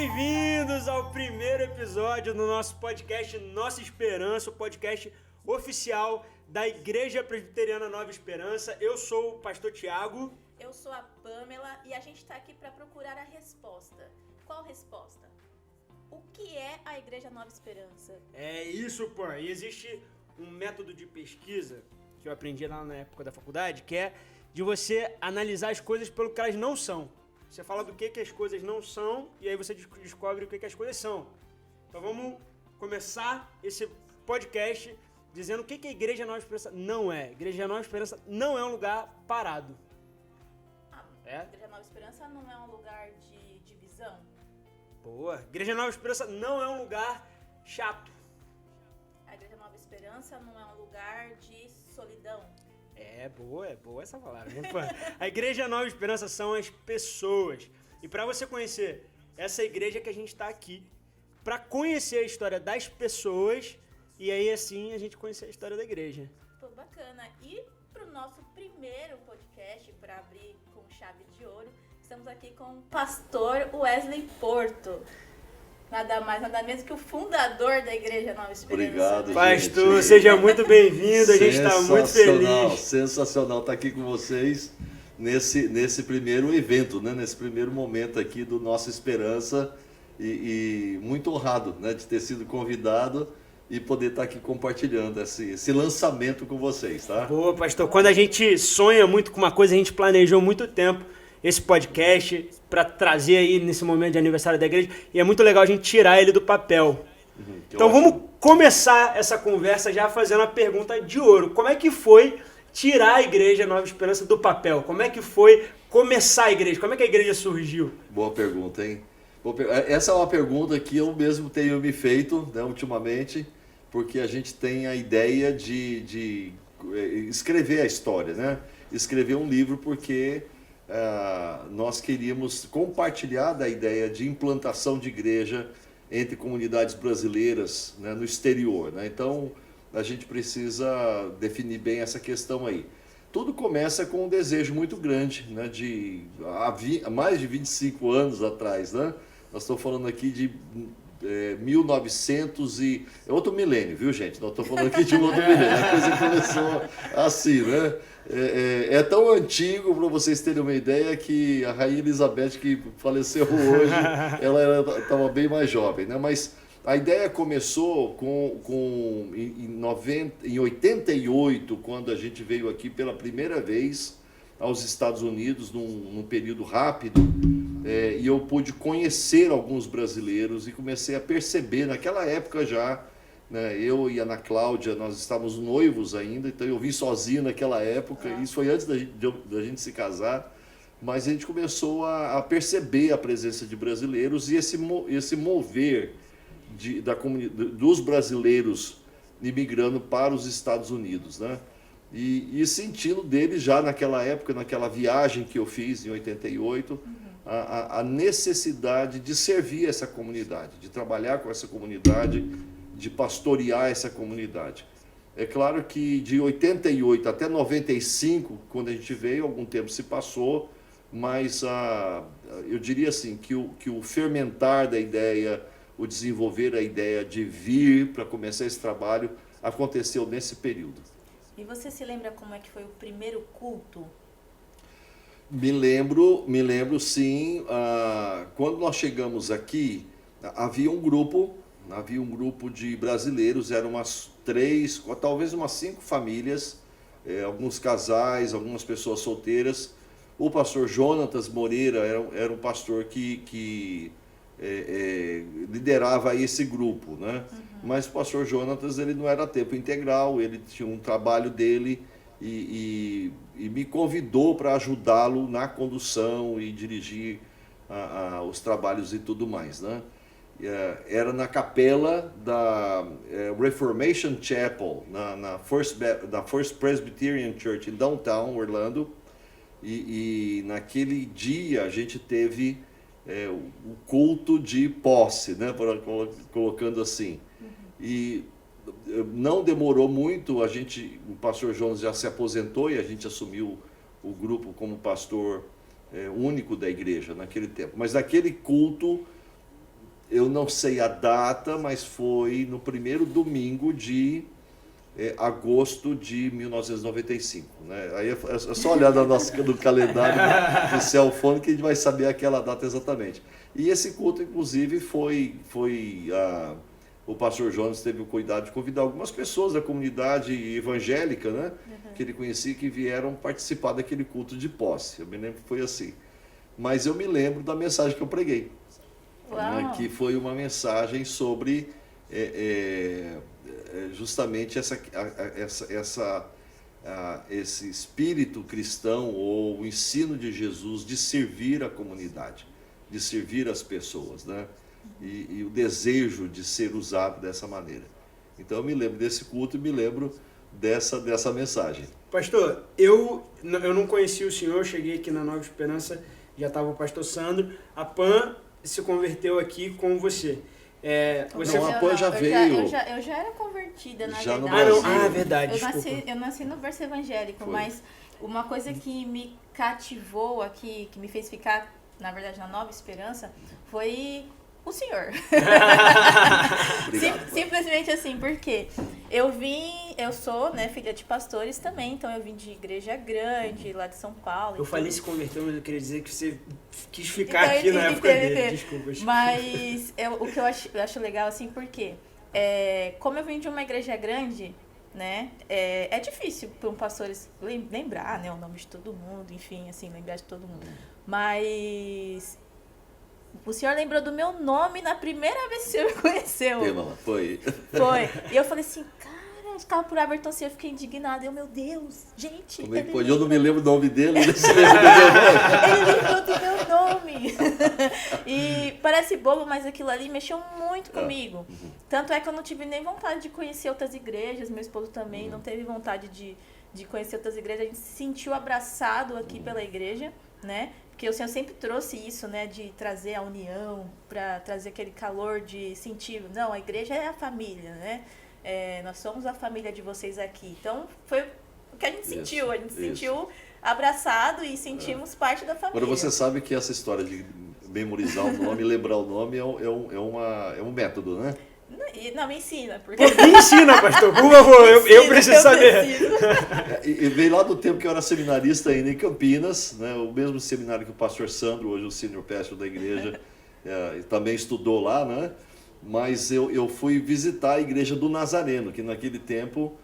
bem-vindos ao primeiro episódio do nosso podcast Nossa Esperança, o podcast oficial da Igreja Presbiteriana Nova Esperança. Eu sou o pastor Tiago. Eu sou a Pamela e a gente está aqui para procurar a resposta. Qual resposta? O que é a Igreja Nova Esperança? É isso, pô. E existe um método de pesquisa que eu aprendi lá na época da faculdade, que é de você analisar as coisas pelo que elas não são. Você fala do que as coisas não são e aí você descobre o que as coisas são. Então vamos começar esse podcast dizendo o que a Igreja Nova Esperança não é. A Igreja Nova Esperança não é um lugar parado. A Igreja Nova Esperança não é um lugar de divisão? Boa. A Igreja Nova Esperança não é um lugar chato. A Igreja Nova Esperança não é um lugar de solidão? É boa essa palavra. A Igreja Nova Esperança são as pessoas. E para você conhecer essa igreja que a gente está aqui, para conhecer a história das pessoas, e aí assim a gente conhecer a história da igreja. Pô, bacana. E para o nosso primeiro podcast, para abrir com chave de ouro, estamos aqui com o pastor Wesley Porto. Nada mais, nada menos que o fundador da Igreja Nova Esperança. Obrigado, Pastor, gente. seja muito bem-vindo, a gente está muito feliz. Sensacional estar aqui com vocês nesse primeiro evento, né? Nesse primeiro momento aqui do Nossa Esperança e muito honrado, né? De ter sido convidado e poder estar aqui compartilhando esse lançamento com vocês, tá? Boa, pastor, quando a gente sonha muito com uma coisa, a gente planejou muito tempo esse podcast para trazer aí nesse momento de aniversário da igreja, e é muito legal a gente tirar ele do papel. Então vamos começar essa conversa já fazendo a pergunta de ouro. Como é que foi tirar a Igreja Nova Esperança do papel? Como é que foi começar a igreja? Como é que a igreja surgiu? Boa pergunta, hein? Essa é uma pergunta que eu mesmo tenho me feito, né, ultimamente, porque a gente tem a ideia de escrever a história, né? Escrever um livro porque nós queríamos compartilhar da ideia de implantação de igreja entre comunidades brasileiras, né, no exterior, né? Então, a gente precisa definir bem essa questão aí. Tudo começa com um desejo muito grande, né, há mais de 25 anos atrás, né? Nós estamos falando aqui de 1900 e... É outro milênio, viu, gente? Nós estamos falando aqui de um outro milênio. A coisa começou assim, né? É tão antigo, para vocês terem uma ideia, que a Rainha Elizabeth, que faleceu hoje, ela estava bem mais jovem, né? Mas a ideia começou em 88, quando a gente veio aqui pela primeira vez aos Estados Unidos, num período rápido, e eu pude conhecer alguns brasileiros e comecei a perceber, naquela época já, né, eu e a Ana Cláudia, nós estávamos noivos ainda, então eu vim sozinho naquela época, isso foi antes da gente se casar, mas a gente começou a perceber a presença de brasileiros e esse mover dos brasileiros imigrando para os Estados Unidos, né? E sentindo deles já naquela época, naquela viagem que eu fiz em 88, a necessidade de servir essa comunidade, de trabalhar com essa comunidade, de pastorear essa comunidade. É claro que de 88 até 95, quando a gente veio, algum tempo se passou, mas eu diria assim, que o fermentar da ideia, o desenvolver a ideia de vir para começar esse trabalho, aconteceu nesse período. E você se lembra como é que foi o primeiro culto? Me lembro sim. Quando nós chegamos aqui, havia um grupo de brasileiros, eram umas 3, talvez umas 5 famílias, alguns casais, algumas pessoas solteiras. O pastor Jonatas Moreira era um pastor que liderava esse grupo, né? Mas o pastor Jonatas, ele não era a tempo integral, ele tinha um trabalho dele e me convidou para ajudá-lo na condução e dirigir os trabalhos e tudo mais, né? Era na capela da Reformation Chapel, da First Presbyterian Church em Downtown, Orlando, e naquele dia a gente teve o culto de posse, né, colocando assim. E não demorou muito, o pastor Jonas já se aposentou e a gente assumiu o grupo como pastor único da igreja naquele tempo. Mas naquele culto eu não sei a data, mas foi no primeiro domingo de agosto de 1995. Né? Aí é só olhar no calendário do Celfone que a gente vai saber aquela data exatamente. E esse culto, inclusive, o pastor Jonas teve o cuidado de convidar algumas pessoas da comunidade evangélica, né? Que ele conhecia, que vieram participar daquele culto de posse. Eu me lembro que foi assim. Mas eu me lembro da mensagem que eu preguei. Né? Que foi uma mensagem sobre justamente esse espírito cristão ou o ensino de Jesus de servir a comunidade, de servir as pessoas, né? E o desejo de ser usado dessa maneira. Então eu me lembro desse culto e me lembro dessa mensagem. Pastor, eu não conhecia o senhor, cheguei aqui na Nova Esperança, já estava o pastor Sandro, a Pan se converteu aqui com você. A Pan já veio. Eu já era convertida, na já verdade. Verdade, eu nasci no berço evangélico, mas uma coisa que me cativou aqui, que me fez ficar, na verdade, na Nova Esperança, foi o senhor. Simplesmente assim, porque eu sou, né, filha de pastores também, então eu vim de igreja grande, lá de São Paulo. Eu falei se converteu, mas eu queria dizer que você quis ficar aqui na época dele. Desculpa. Mas o que eu acho legal, assim, porque como eu vim de uma igreja grande, né, é difícil para um pastor lembrar, né, o nome de todo mundo, enfim, assim, lembrar de todo mundo. Mas o senhor lembrou do meu nome na primeira vez que o senhor me conheceu. Foi. E eu falei assim, cara, eu ficava por Everton assim, eu fiquei indignada. Meu Deus, gente. Como é que pode? Eu não me lembro do nome dele. Ele lembrou do meu nome. E parece bobo, mas aquilo ali mexeu muito comigo. Tanto é que eu não tive nem vontade de conhecer outras igrejas. Meu esposo também não teve vontade de conhecer outras igrejas. A gente se sentiu abraçado aqui pela igreja, né? Porque o Senhor sempre trouxe isso, né, de trazer a união, para trazer aquele calor de sentir, não, a igreja é a família, né? Nós somos a família de vocês aqui. Então, foi o que a gente sentiu. A gente se sentiu abraçado e sentimos parte da família. Agora, você sabe que essa história de memorizar o nome, lembrar o nome, é um método, né? Não, me ensina. Porque... Me ensina, pastor, por favor, eu preciso saber. E veio lá do tempo que eu era seminarista ainda em Campinas, né, o mesmo seminário que o pastor Sandro, hoje o senior pastor da igreja, também estudou lá, né? Mas eu fui visitar a igreja do Nazareno, que naquele tempo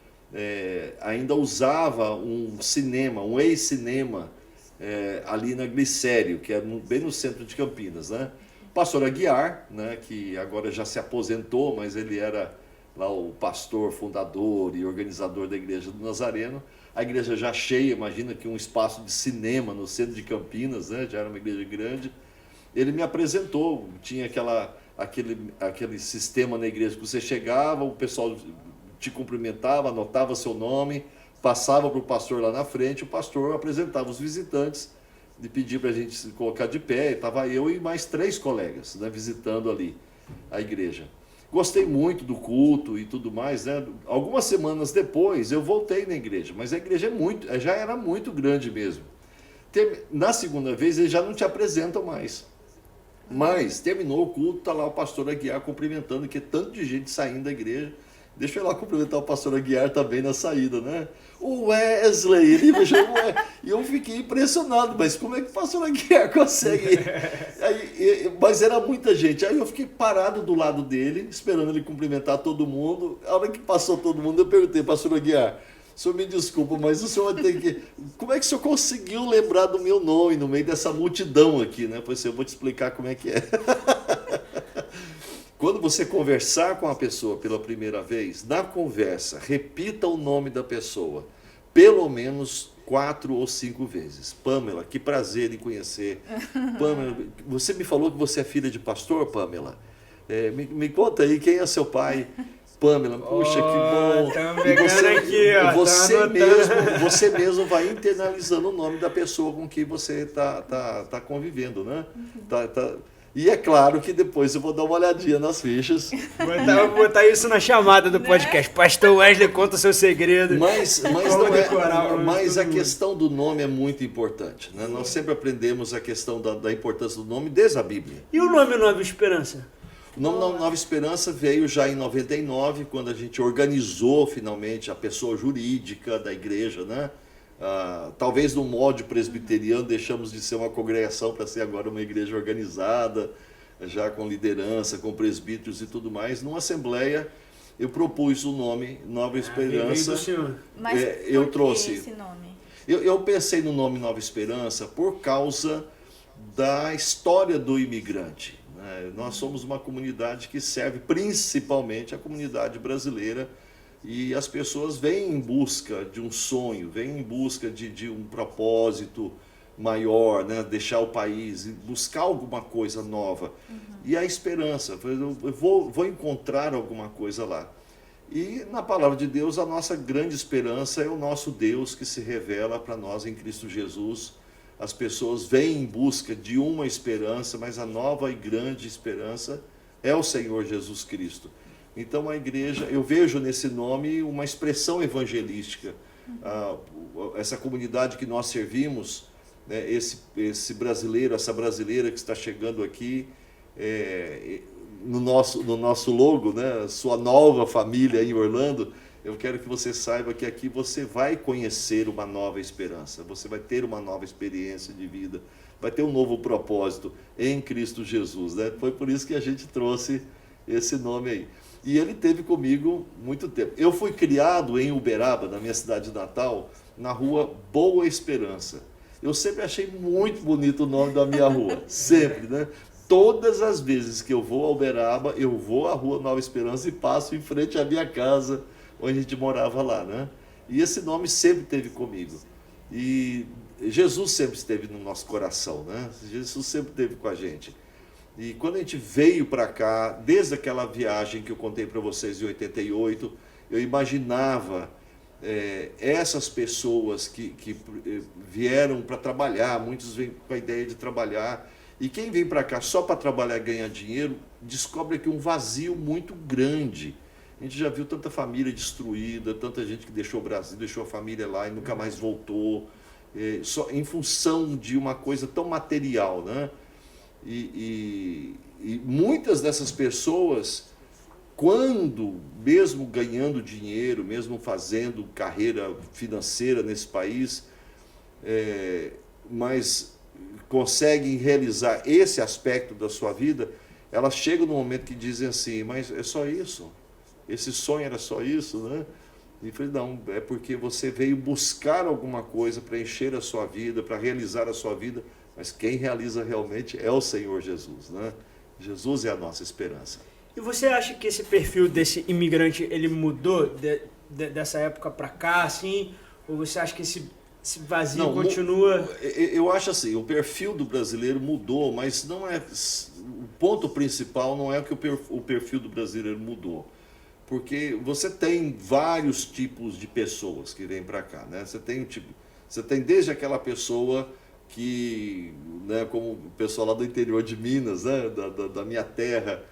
ainda usava um cinema, um ex-cinema, ali na Glicério, que é bem no centro de Campinas, né? Pastor Aguiar, né, que agora já se aposentou, mas ele era lá o pastor, fundador e organizador da igreja do Nazareno. A igreja já cheia, imagina que um espaço de cinema no centro de Campinas, né, já era uma igreja grande. Ele me apresentou, tinha aquele sistema na igreja que você chegava, o pessoal te cumprimentava, anotava seu nome, passava para o pastor lá na frente, o pastor apresentava os visitantes, de pedir para a gente se colocar de pé, estava eu e mais 3 colegas, né, visitando ali a igreja. Gostei muito do culto e tudo mais, né? Algumas semanas depois eu voltei na igreja, mas a igreja já era muito grande mesmo. Na segunda vez eles já não te apresentam mais. Mas terminou o culto, está lá o pastor Aguiar cumprimentando, que é tanto de gente saindo da igreja. Deixa eu ir lá cumprimentar o pastor Aguiar também na saída, né? O Wesley, ele me chamou, e eu fiquei impressionado, mas como é que o pastor Aguiar consegue? Mas era muita gente, aí eu fiquei parado do lado dele, esperando ele cumprimentar todo mundo. A hora que passou todo mundo, eu perguntei, pastor Aguiar, o senhor me desculpa, mas o senhor tem que... Como é que o senhor conseguiu lembrar do meu nome no meio dessa multidão aqui, né? Pois eu vou te explicar como é que é. Quando você conversar com a pessoa pela primeira vez, na conversa, repita o nome da pessoa, pelo menos 4 ou 5 vezes. Pamela, que prazer em conhecer. Pamela, você me falou que você é filha de pastor, Pamela? Me conta aí, quem é seu pai? Pamela, puxa, que bom. Você mesmo vai internalizando o nome da pessoa com quem você tá convivendo, né? E é claro que depois eu vou dar uma olhadinha nas fichas. Vou botar isso na chamada do podcast. Pastor Wesley conta o seu segredo. Mas a questão do nome é muito importante, né? Nós sempre aprendemos a questão da importância do nome desde a Bíblia. E o nome Nova Esperança? O nome Boa. Nova Esperança veio já em 99, quando a gente organizou finalmente a pessoa jurídica da igreja, né? Talvez no molde presbiteriano deixamos de ser uma congregação para ser agora uma igreja organizada, já com liderança, com presbíteros e tudo mais. Numa assembleia eu propus o nome Nova Esperança. Mas eu por trouxe. que esse nome? Eu pensei no nome Nova Esperança por causa da história do imigrante. Nós somos uma comunidade que serve principalmente a comunidade brasileira e as pessoas vêm em busca de um sonho, vêm em busca de um propósito maior, né? Deixar o país, buscar alguma coisa nova. E a esperança, eu vou encontrar alguma coisa lá. E na palavra de Deus, a nossa grande esperança é o nosso Deus que se revela para nós em Cristo Jesus. As pessoas vêm em busca de uma esperança, mas a nova e grande esperança é o Senhor Jesus Cristo. Então a igreja, eu vejo nesse nome uma expressão evangelística. Essa comunidade que nós servimos, né, esse brasileiro, essa brasileira que está chegando aqui, no nosso logo, né, sua nova família em Orlando, eu quero que você saiba que aqui você vai conhecer uma nova esperança, você vai ter uma nova experiência de vida, vai ter um novo propósito em Cristo Jesus, né? Foi por isso que a gente trouxe esse nome aí. E ele teve comigo muito tempo. Eu fui criado em Uberaba, na minha cidade natal, na rua Boa Esperança. Eu sempre achei muito bonito o nome da minha rua, sempre, né? Todas as vezes que eu vou a Uberaba, eu vou à rua Nova Esperança e passo em frente à minha casa, onde a gente morava lá, né? E esse nome sempre esteve comigo. E Jesus sempre esteve no nosso coração, né? Jesus sempre esteve com a gente. E quando a gente veio para cá, desde aquela viagem que eu contei para vocês em 88, eu imaginava essas pessoas que vieram para trabalhar, muitos vêm com a ideia de trabalhar, e quem vem para cá só para trabalhar e ganhar dinheiro, descobre aqui um vazio muito grande. A gente já viu tanta família destruída, tanta gente que deixou o Brasil, deixou a família lá e nunca mais voltou, só em função de uma coisa tão material, né? E muitas dessas pessoas, quando, mesmo ganhando dinheiro, mesmo fazendo carreira financeira nesse país, mas conseguem realizar esse aspecto da sua vida, elas chegam no momento que dizem assim, mas é só isso? Esse sonho era só isso, né? E falei, não, é porque você veio buscar alguma coisa para encher a sua vida, para realizar a sua vida, mas quem realiza realmente é o Senhor Jesus, né? Jesus é a nossa esperança. E você acha que esse perfil desse imigrante, ele mudou dessa época para cá, assim? Ou você acha que esse vazio não, continua? Eu acho assim, o perfil do brasileiro mudou, mas não é... O ponto principal não é que o perfil do brasileiro mudou. Porque você tem vários tipos de pessoas que vêm para cá, né? Você tem desde aquela pessoa que, né, como o pessoal lá do interior de Minas, né, da minha terra,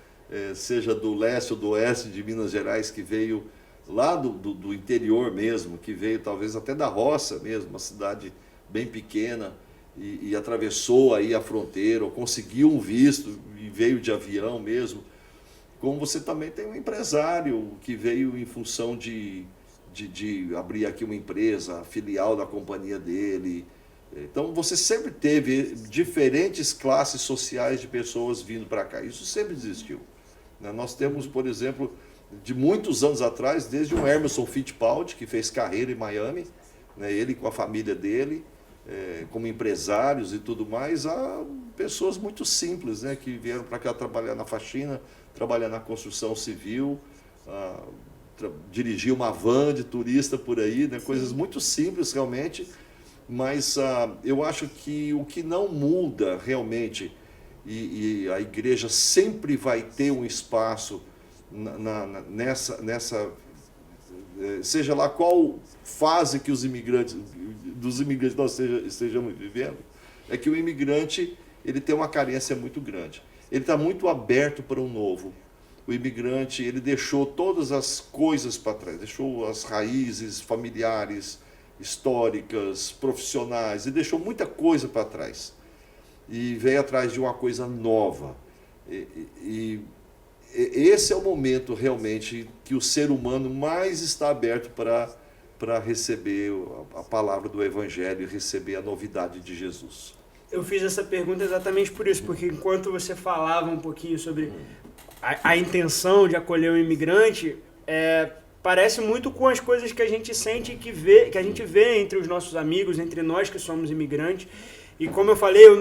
seja do leste ou do oeste de Minas Gerais, que veio lá do interior mesmo, que veio talvez até da roça mesmo, uma cidade bem pequena, e atravessou aí a fronteira, ou conseguiu um visto e veio de avião mesmo. Como você também tem um empresário que veio em função de abrir aqui uma empresa, a filial da companhia dele. Então você sempre teve diferentes classes sociais de pessoas vindo para cá. Isso sempre existiu. Nós temos, por exemplo, de muitos anos atrás, desde o Emerson Fittipaldi, que fez carreira em Miami, né, ele com a família dele, como empresários e tudo mais, há pessoas muito simples, né, que vieram para cá trabalhar na faxina, trabalhar na construção civil, dirigir uma van de turista por aí, né, coisas muito simples realmente, mas eu acho que o que não muda realmente, e a igreja sempre vai ter um espaço nessa seja lá qual fase que dos imigrantes nós estejamos vivendo, é que o imigrante ele tem uma carência muito grande. Ele está muito aberto para o novo. O imigrante ele deixou todas as coisas para trás, deixou as raízes familiares, históricas, profissionais, e deixou muita coisa para trás. E veio atrás de uma coisa nova. esse é o momento realmente que o ser humano mais está aberto para receber a palavra do Evangelho e receber a novidade de Jesus. Eu fiz essa pergunta exatamente por isso, porque enquanto você falava um pouquinho sobre a intenção de acolher o imigrante, parece muito com as coisas que a gente sente e que a gente vê entre os nossos amigos, entre nós que somos imigrantes. E como eu falei, eu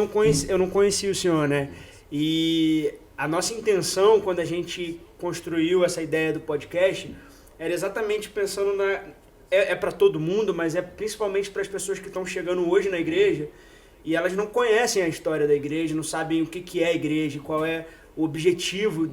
não conheci o senhor, né? E a nossa intenção, quando a gente construiu essa ideia do podcast, era exatamente pensando para todo mundo, mas é principalmente para as pessoas que estão chegando hoje na igreja e elas não conhecem a história da igreja, não sabem o que é a igreja, qual é o objetivo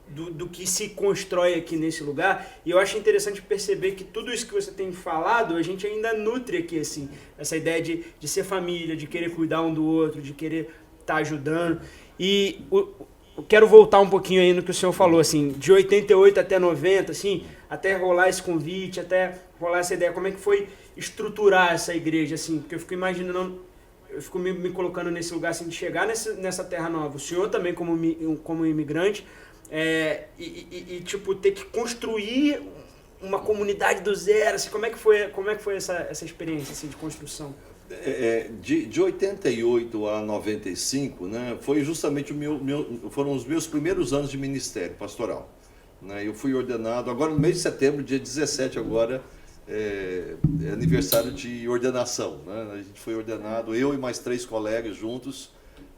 do que se constrói aqui nesse lugar. E eu acho interessante perceber que tudo isso que você tem falado, a gente ainda nutre aqui, assim, essa ideia de ser família, de querer cuidar um do outro, de querer estar ajudando. E eu quero voltar um pouquinho aí no que o senhor falou, assim, de 88 até 90, assim, até rolar esse convite, até rolar essa ideia, como é que foi estruturar essa igreja, assim, porque eu fico imaginando, eu fico me colocando nesse lugar, assim, de chegar nessa terra nova, o senhor também como imigrante, tipo, ter que construir uma comunidade do zero, assim, como é que foi essa experiência, assim, de construção? De 88 a 95, né, foi justamente foram os meus primeiros anos de ministério pastoral. Né? Eu fui ordenado, agora no mês de setembro, dia 17 agora, é aniversário de ordenação. Né? A gente foi ordenado, eu e mais 3 colegas juntos,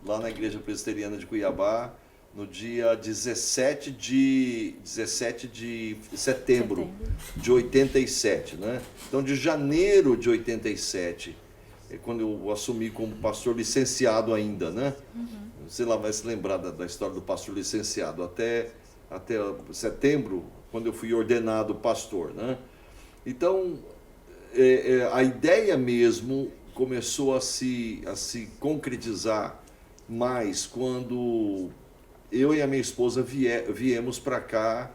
lá na Igreja Presbiteriana de Cuiabá, no dia 17 de setembro de 87. Né? Então, de janeiro de 87, quando eu assumi como pastor licenciado ainda, né? Sei lá, vai se lembrar da história do pastor licenciado, até setembro, quando eu fui ordenado pastor, né? Então, a ideia mesmo começou a se concretizar mais quando eu e a minha esposa viemos para cá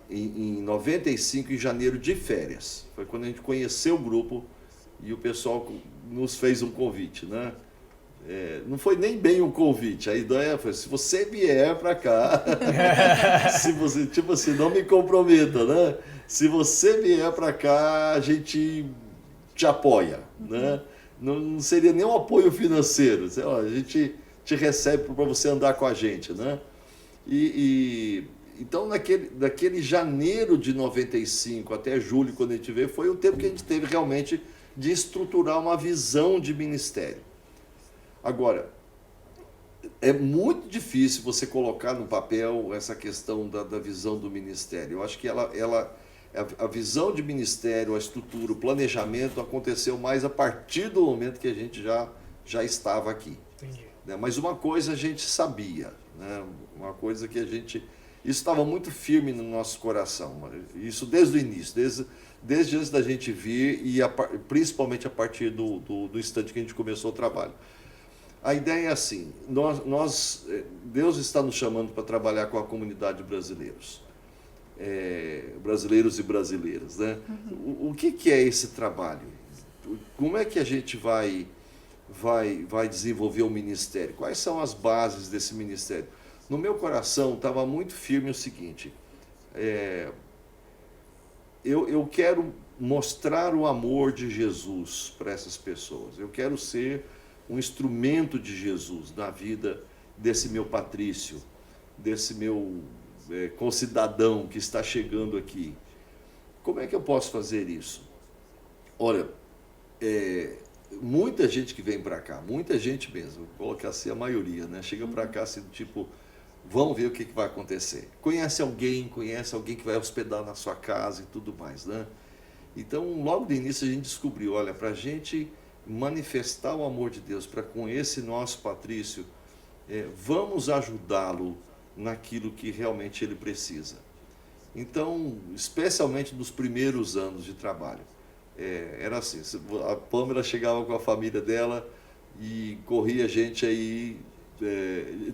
em 95, em janeiro, de férias. Foi quando a gente conheceu o grupo e o pessoal nos fez um convite, né? Não foi nem bem um convite, a ideia foi: se você vier para cá, se você, tipo assim, não me comprometa, né? Se você vier para cá, a gente te apoia, né? Não seria nem um apoio financeiro, a gente te recebe para você andar com a gente, né? Então, naquele janeiro de 95 até julho, quando a gente veio, foi o tempo que a gente teve realmente de estruturar uma visão de ministério. Agora, é muito difícil você colocar no papel essa questão da visão do ministério. Eu acho que a visão de ministério, a estrutura, o planejamento aconteceu mais a partir do momento que a gente já estava aqui. Entendi. Mas uma coisa a gente sabia, né? Uma coisa que isso estava muito firme no nosso coração, isso desde o início, desde antes da gente vir e principalmente a partir do instante que a gente começou o trabalho. A ideia é assim: Deus está nos chamando para trabalhar com a comunidade de brasileiros, brasileiros e brasileiras, né? O que é esse trabalho? Como é que a gente vai desenvolver o ministério? Quais são as bases desse ministério? No meu coração estava muito firme o seguinte: eu quero mostrar o amor de Jesus para essas pessoas. Eu quero ser um instrumento de Jesus na vida desse meu patrício, desse meu concidadão que está chegando aqui. Como é que eu posso fazer isso? Olha, muita gente que vem para cá, muita gente mesmo, vou colocar assim a maioria, né? Chega para cá assim, tipo, vamos ver o que vai acontecer. Conhece alguém que vai hospedar na sua casa e tudo mais, né? Então, logo de início a gente descobriu, olha, para a gente manifestar o amor de Deus para com esse nosso patrício, vamos ajudá-lo naquilo que realmente ele precisa. Então, especialmente nos primeiros anos de trabalho, era assim: a Pâmela chegava com a família dela e corria gente aí.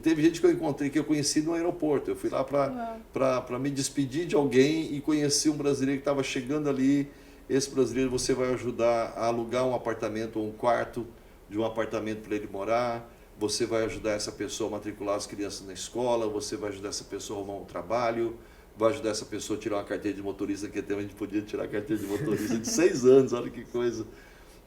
Teve gente que eu encontrei, que eu conheci no aeroporto. Eu fui lá para me despedir de alguém e conheci um brasileiro que estava chegando ali. Esse brasileiro você vai ajudar a alugar um apartamento ou um quarto de um apartamento para ele morar. você vai ajudar essa pessoa a matricular as crianças na escola, você vai ajudar essa pessoa a arrumar um trabalho, vai ajudar essa pessoa a tirar uma carteira de motorista, que até a gente podia tirar a carteira de motorista de 6 anos, olha que coisa.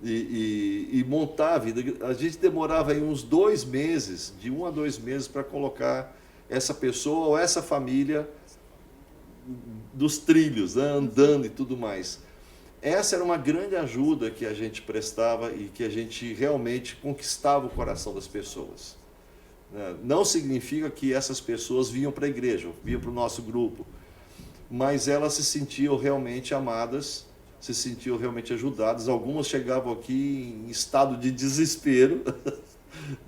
E montar a vida. A gente demorava aí uns 2 meses, de 1 a 2 meses, para colocar essa pessoa ou essa família dos trilhos, né, andando e tudo mais. Essa era uma grande ajuda que a gente prestava e que a gente realmente conquistava o coração das pessoas. Não significa que essas pessoas vinham para a igreja, vinham para o nosso grupo, mas elas se sentiam realmente amadas, se sentiam realmente ajudadas. Algumas chegavam aqui em estado de desespero,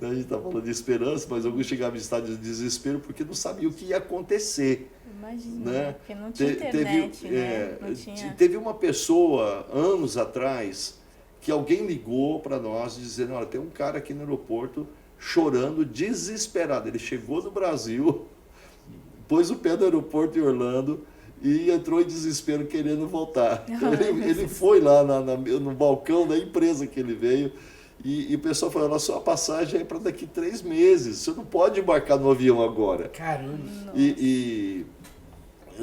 a gente está falando de esperança, mas alguns chegavam em estado de desespero porque não sabiam o que ia acontecer. Imagina, né? porque não tinha internet, né? Não tinha... Teve uma pessoa, anos atrás, que alguém ligou para nós dizendo, olha, tem um cara aqui no aeroporto chorando, desesperado. Ele chegou do Brasil, pôs o pé no aeroporto em Orlando e entrou em desespero querendo voltar. Então, ele foi lá no balcão da empresa que ele veio e o pessoal falou, a sua passagem é para daqui 3 meses, você não pode embarcar no avião agora. Caramba! E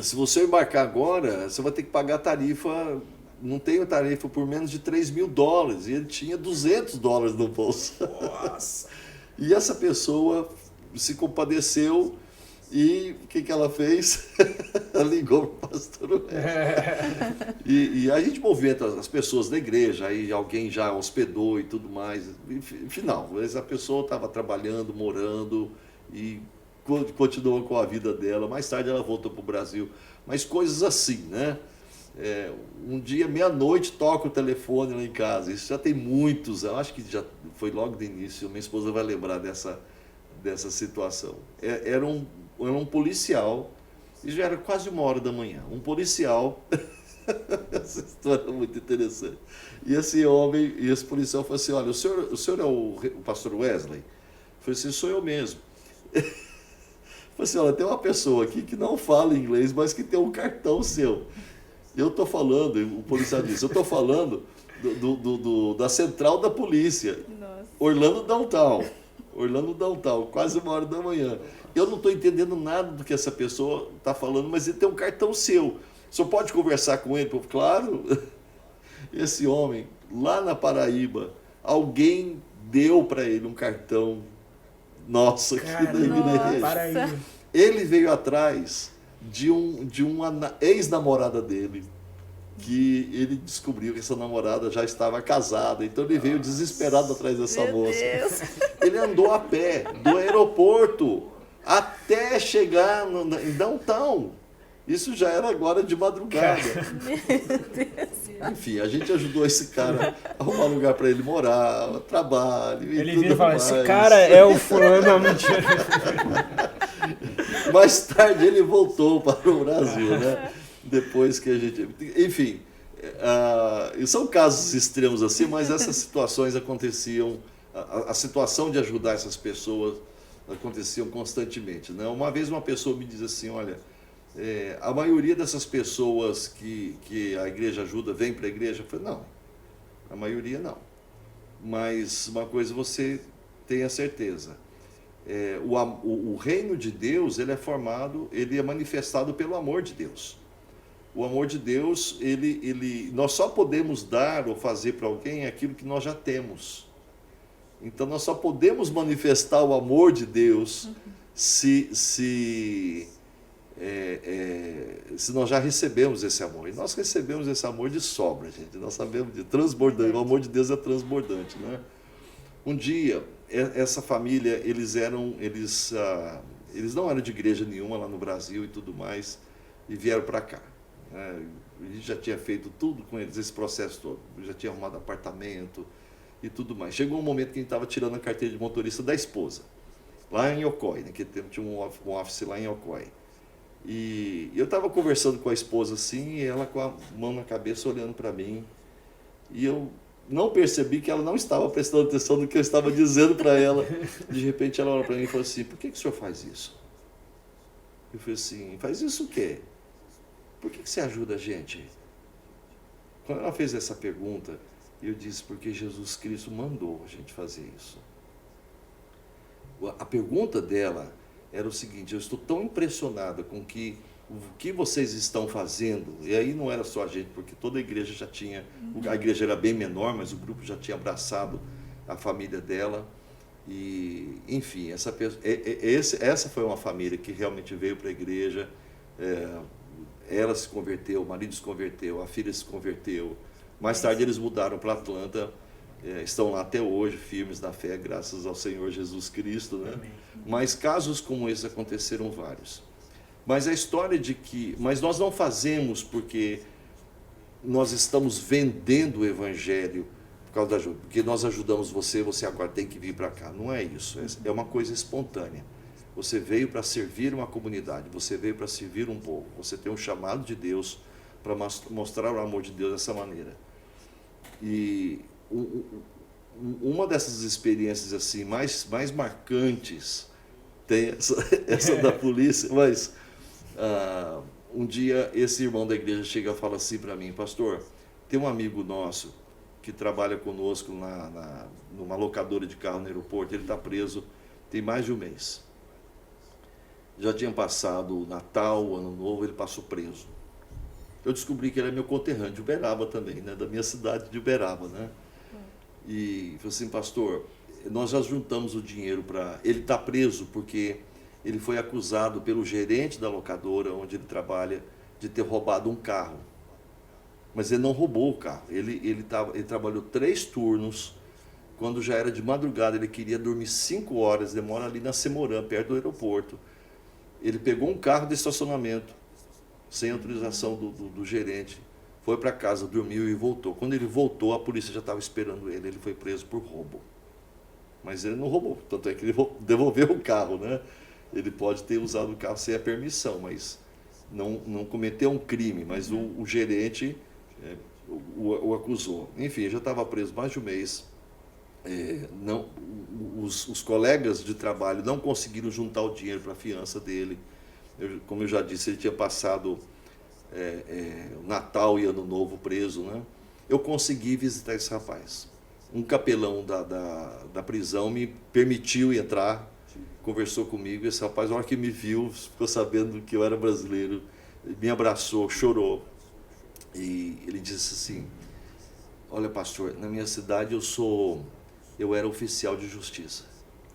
se você embarcar agora, você vai ter que pagar a tarifa, não tem tarifa por menos de $3.000, e ele tinha $200 no bolso. Nossa! E essa pessoa se compadeceu e o que ela fez? Ela ligou para o pastor Wesley. E a gente movimenta as pessoas da igreja, aí alguém já hospedou e tudo mais. Final, a pessoa estava trabalhando, morando e continuou com a vida dela. Mais tarde ela voltou para o Brasil. Mas coisas assim, né? Um dia, meia-noite, toca o telefone lá em casa. Isso já tem muitos, eu acho que já foi logo do início. Minha esposa vai lembrar dessa situação. Era um policial, e já era quase 1h da manhã. Um policial, essa história é muito interessante. E esse homem, e esse policial falou assim, olha, o senhor é o pastor Wesley? Eu falei assim, sou eu mesmo. Falei assim, olha, tem uma pessoa aqui que não fala inglês, mas que tem um cartão seu. Eu estou falando, o policial disse, eu estou falando da central da polícia, Nossa. Orlando Downtown, quase 1h da manhã. Eu não estou entendendo nada do que essa pessoa está falando, mas ele tem um cartão seu. O senhor pode conversar com ele? Claro. Esse homem, lá na Paraíba, alguém deu para ele um cartão nosso aqui da igreja. Ele veio atrás de uma ex-namorada dele, que ele descobriu que essa namorada já estava casada, então ele veio desesperado atrás dessa moça. Deus. Ele andou a pé do aeroporto até chegar em Downtown. Isso já era agora de madrugada. Meu Deus. Enfim, a gente ajudou esse cara a arrumar lugar para ele morar, trabalho e ele tudo vira e fala, mais. esse cara é o fulano, não, mentira. Mais tarde ele voltou para o Brasil, né? Depois que a gente... Enfim, são casos extremos assim, mas essas situações aconteciam, a situação de ajudar essas pessoas aconteciam constantemente, né? Uma vez uma pessoa me diz assim, olha, a maioria dessas pessoas que a igreja ajuda vem para a igreja? Eu falei, não, a maioria não. Mas uma coisa você tenha certeza, o reino de Deus, ele é formado, ele é manifestado pelo amor de Deus. O amor de Deus, nós só podemos dar ou fazer para alguém aquilo que nós já temos. Então nós só podemos manifestar o amor de Deus se nós já recebemos esse amor. E nós recebemos esse amor de sobra, gente. Nós sabemos de transbordante. O amor de Deus é transbordante, né? Um dia, essa família, eles não eram de igreja nenhuma lá no Brasil e tudo mais, e vieram para cá. A gente já tinha feito tudo com eles, esse processo todo. Já tinha arrumado apartamento e tudo mais. Chegou um momento que a gente estava tirando a carteira de motorista da esposa, lá em Ocoee, né? Que tinha um office lá em Ocoee. E eu estava conversando com a esposa assim, e ela com a mão na cabeça olhando para mim, e eu não percebi que ela não estava prestando atenção no que eu estava dizendo para ela. De repente ela olha para mim e falou assim, por que o senhor faz isso? Eu falei assim, faz isso o quê? Por que você ajuda a gente? Quando ela fez essa pergunta, eu disse, porque Jesus Cristo mandou a gente fazer isso. a pergunta dela era o seguinte: eu estou tão impressionada com o que vocês estão fazendo. E aí não era só a gente, porque toda a igreja já tinha, a igreja era bem menor, mas o grupo já tinha abraçado a família dela. E, enfim, essa foi uma família que realmente veio para a igreja. Ela se converteu, o marido se converteu, a filha se converteu. Mais tarde eles mudaram para Atlanta, estão lá até hoje, firmes na fé, graças ao Senhor Jesus Cristo, né? Mas casos como esse aconteceram vários. Mas a história de que... Mas nós não fazemos porque nós estamos vendendo o Evangelho por causa da ajuda. Porque nós ajudamos você, você agora tem que vir para cá. Não é isso. É uma coisa espontânea. Você veio para servir uma comunidade. Você veio para servir um povo. Você tem um chamado de Deus para mostrar o amor de Deus dessa maneira. E uma dessas experiências assim mais marcantes tem essa da polícia, mas... um dia esse irmão da igreja chega e fala assim para mim: pastor, tem um amigo nosso que trabalha conosco numa locadora de carro no aeroporto, ele está preso tem mais de um mês. Já tinha passado o Natal, o Ano Novo, ele passou preso. Eu descobri que ele é meu conterrâneo de Uberaba também, né, da minha cidade de Uberaba, né? E falei assim: pastor, nós já juntamos o dinheiro para... Ele está preso porque ele foi acusado pelo gerente da locadora onde ele trabalha de ter roubado um carro. Mas ele não roubou o carro. Ele trabalhou 3 turnos. Quando já era de madrugada, ele queria dormir 5 horas. Demora ali na Semorã, perto do aeroporto. Ele pegou um carro de estacionamento, sem autorização do gerente. Foi para casa, dormiu e voltou. Quando ele voltou, a polícia já estava esperando ele. Ele foi preso por roubo. Mas ele não roubou. Tanto é que ele devolveu o carro, né? Ele pode ter usado o carro sem a permissão, mas não cometeu um crime, mas o gerente o acusou. Enfim, ele já estava preso mais de um mês. Os colegas de trabalho não conseguiram juntar o dinheiro para a fiança dele. Como eu já disse, ele tinha passado Natal e Ano Novo preso, né? Eu consegui visitar esse rapaz. Um capelão da prisão me permitiu entrar, conversou comigo. Esse rapaz, na hora que me viu, ficou sabendo que eu era brasileiro, me abraçou, chorou. E ele disse assim: olha, pastor, na minha cidade eu era oficial de justiça.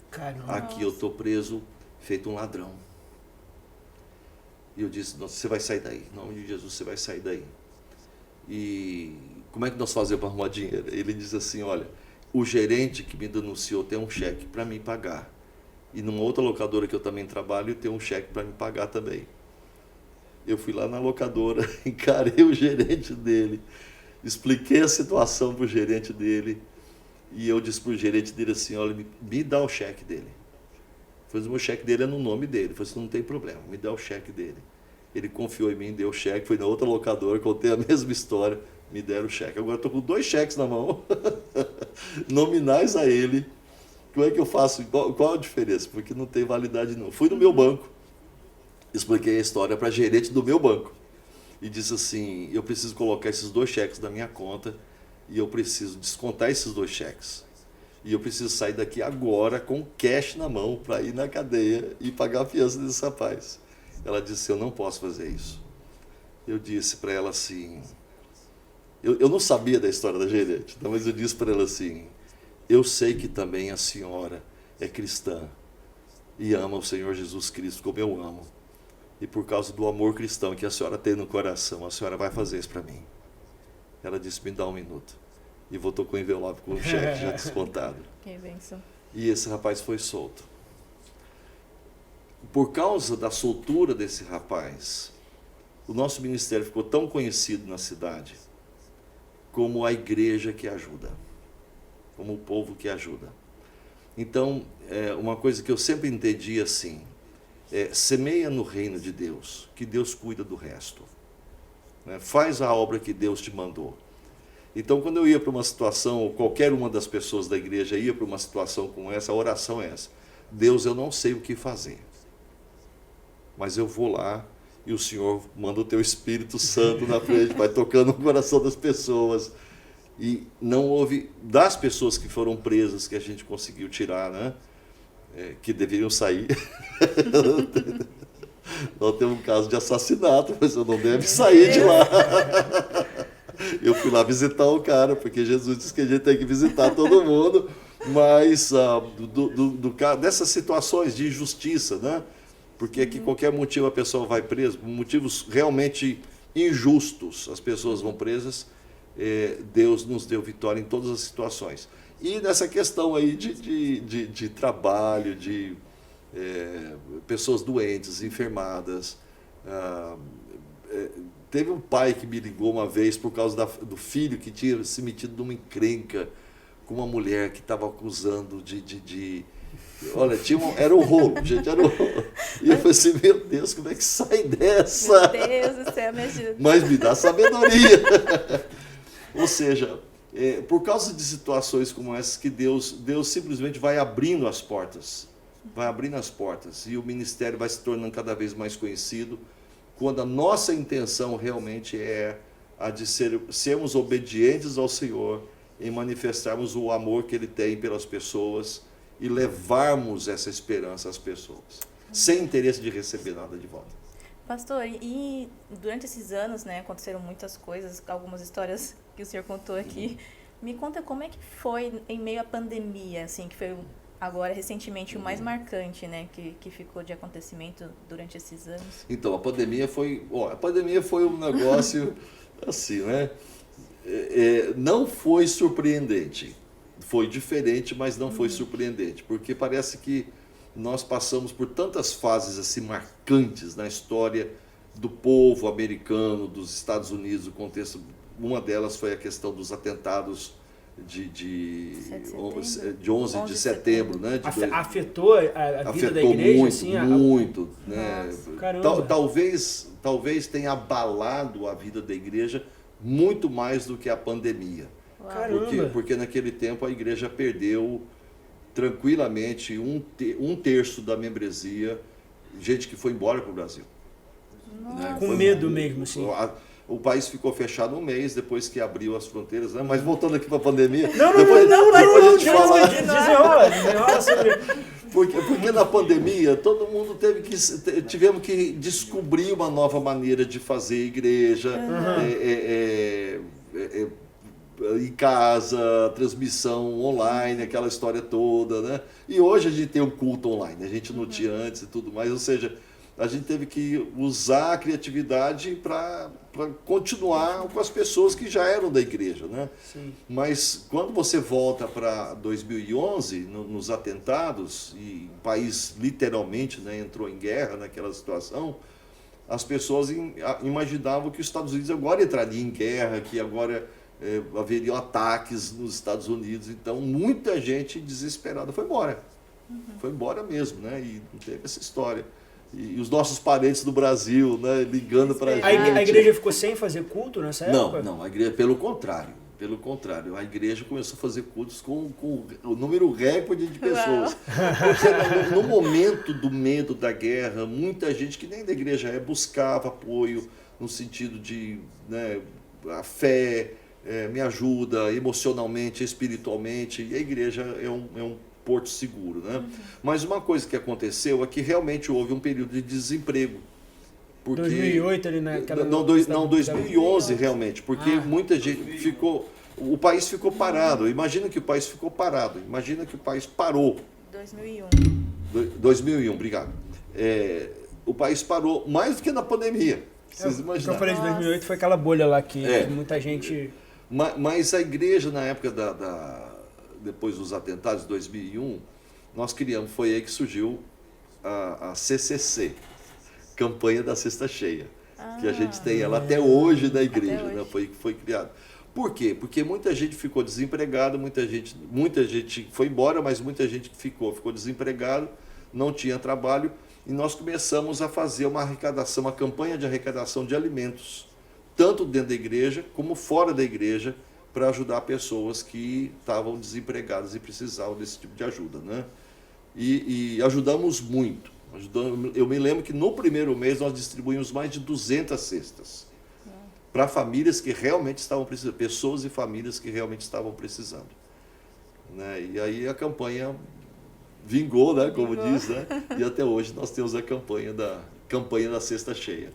Caramba. Aqui eu estou preso, feito um ladrão. E eu disse: você vai sair daí, em nome de Jesus, você vai sair daí. E como é que nós fazemos para arrumar dinheiro? Ele diz assim: olha, o gerente que me denunciou tem um cheque para me pagar. E numa outra locadora que eu também trabalho, tem um cheque para me pagar também. Eu fui lá na locadora, encarei o gerente dele, expliquei a situação para o gerente dele, e eu disse para o gerente dele assim: olha, me dá o cheque dele. Eu falei: o meu cheque dele é no nome dele. Eu falei assim: não tem problema, me dá o cheque dele. Ele confiou em mim, deu o cheque, fui na outra locadora, contei a mesma história, me deram o cheque. Agora estou com 2 cheques na mão, nominais a ele. Como é que eu faço? Qual a diferença? Porque não tem validade não. Fui no meu banco, expliquei a história para a gerente do meu banco. E disse assim: eu preciso colocar esses 2 cheques na minha conta e eu preciso descontar esses 2 cheques. E eu preciso sair daqui agora com cash na mão para ir na cadeia e pagar a fiança desse rapaz. Ela disse: eu não posso fazer isso. Eu disse para ela assim... Eu não sabia da história da gerente, mas eu disse para ela assim: eu sei que também a senhora é cristã e ama o Senhor Jesus Cristo como eu amo. E por causa do amor cristão que a senhora tem no coração, a senhora vai fazer isso para mim. Ela disse: me dá 1 minuto. E voltou com o envelope com o cheque já descontado. Que bênção. E esse rapaz foi solto. Por causa da soltura desse rapaz, o nosso ministério ficou tão conhecido na cidade como a igreja que ajuda, como o povo que ajuda. Então, uma coisa que eu sempre entendi assim, semeia no reino de Deus, que Deus cuida do resto. Né? Faz a obra que Deus te mandou. Então, quando eu ia para uma situação, ou qualquer uma das pessoas da igreja ia para uma situação como essa, a oração é essa: Deus, eu não sei o que fazer, mas eu vou lá e o Senhor manda o teu Espírito Santo na frente, vai tocando o coração das pessoas. E não houve, das pessoas que foram presas, que a gente conseguiu tirar, né? que deveriam sair. Nós temos um caso de assassinato, mas eu não devo sair de lá. Eu fui lá visitar o cara, porque Jesus disse que a gente tem que visitar todo mundo, mas dessas situações de injustiça, né? Porque aqui qualquer motivo a pessoa vai presa, por motivos realmente injustos, as pessoas vão presas. Deus nos deu vitória em todas as situações. E nessa questão aí de trabalho, de pessoas doentes, enfermadas. Teve um pai que me ligou uma vez por causa do filho que tinha se metido numa encrenca com uma mulher que estava acusando Olha, era um rolo, gente, era um rolo. E eu falei assim, meu Deus, como é que sai dessa? Meu Deus do céu, me ajuda. Mas me dá sabedoria. Ou seja, por causa de situações como essas que Deus simplesmente vai abrindo as portas. Vai abrindo as portas. E o ministério vai se tornando cada vez mais conhecido, quando a nossa intenção realmente é a de sermos obedientes ao Senhor, em manifestarmos o amor que Ele tem pelas pessoas e levarmos essa esperança às pessoas, sem interesse de receber nada de volta. Pastor, e durante esses anos, né, aconteceram muitas coisas, algumas histórias que o senhor contou aqui. Me conta como é que foi em meio à pandemia, assim, que foi agora recentemente o mais marcante, né, que ficou de acontecimento durante esses anos. Então, a pandemia foi um negócio assim, né? Não foi surpreendente. Foi diferente, mas não foi surpreendente, porque parece que nós passamos por tantas fases assim marcantes na história do povo americano, dos Estados Unidos, o contexto. Uma delas foi a questão dos atentados de 11 de setembro, né? Afetou a vida da igreja? Muito, assim, muito. Né? Talvez tenha abalado a vida da igreja muito mais do que a pandemia. Porque naquele tempo a igreja perdeu tranquilamente um terço da membresia, gente que foi embora para o Brasil. Né? Com medo mesmo, sim. O país ficou fechado um mês depois que abriu as fronteiras, né? Mas voltando aqui para a pandemia... Depois a gente fala... Desenrola. Porque na pandemia todo mundo tivemos que descobrir uma nova maneira de fazer igreja, em casa, transmissão online, aquela história toda, né? E hoje a gente tem um culto online, a gente não tinha antes e tudo mais, ou seja, a gente teve que usar a criatividade para continuar com as pessoas que já eram da igreja, né? Sim. Mas quando você volta para 2011, nos atentados, e o país literalmente, né, entrou em guerra naquela situação, as pessoas imaginavam que os Estados Unidos agora entraria em guerra, que agora haveriam ataques nos Estados Unidos. Então muita gente desesperada foi embora. Foi embora mesmo, né? E não teve essa história. E os nossos parentes do Brasil, né, ligando para a gente. A igreja ficou sem fazer culto nessa época? Não, a igreja, pelo contrário, a igreja começou a fazer cultos com o número recorde de pessoas. Porque no momento do medo da guerra, muita gente que nem da igreja buscava apoio no sentido de, né, a fé me ajuda emocionalmente, espiritualmente, e a igreja é um porto seguro, né? Mas uma coisa que aconteceu é que realmente houve um período de desemprego. Porque 2008 ali naquela... Não, 2011 realmente, porque muita gente ficou... O país ficou parado. Imagina que o país ficou parado. Imagina que o país parou. 2001, obrigado. O país parou mais do que na pandemia. Vocês imaginam? O que eu falei de 2008 foi aquela bolha lá que muita gente... Mas a igreja, na época depois dos atentados de 2001, nós criamos, foi aí que surgiu a CCC, Campanha da Cesta Cheia, que a gente tem ela até hoje na igreja, né? Foi criado. Por quê? Porque muita gente ficou desempregada, muita gente foi embora, mas muita gente ficou desempregado, não tinha trabalho, e nós começamos a fazer uma campanha de arrecadação de alimentos, tanto dentro da igreja como fora da igreja, para ajudar pessoas que estavam desempregadas e precisavam desse tipo de ajuda, né? E ajudamos muito. Eu me lembro que no primeiro mês nós distribuímos mais de 200 cestas para famílias que realmente estavam precisando, pessoas e famílias que realmente estavam precisando, né? E aí a campanha vingou, né, como diz, né? E até hoje nós temos a campanha da Cesta Cheia.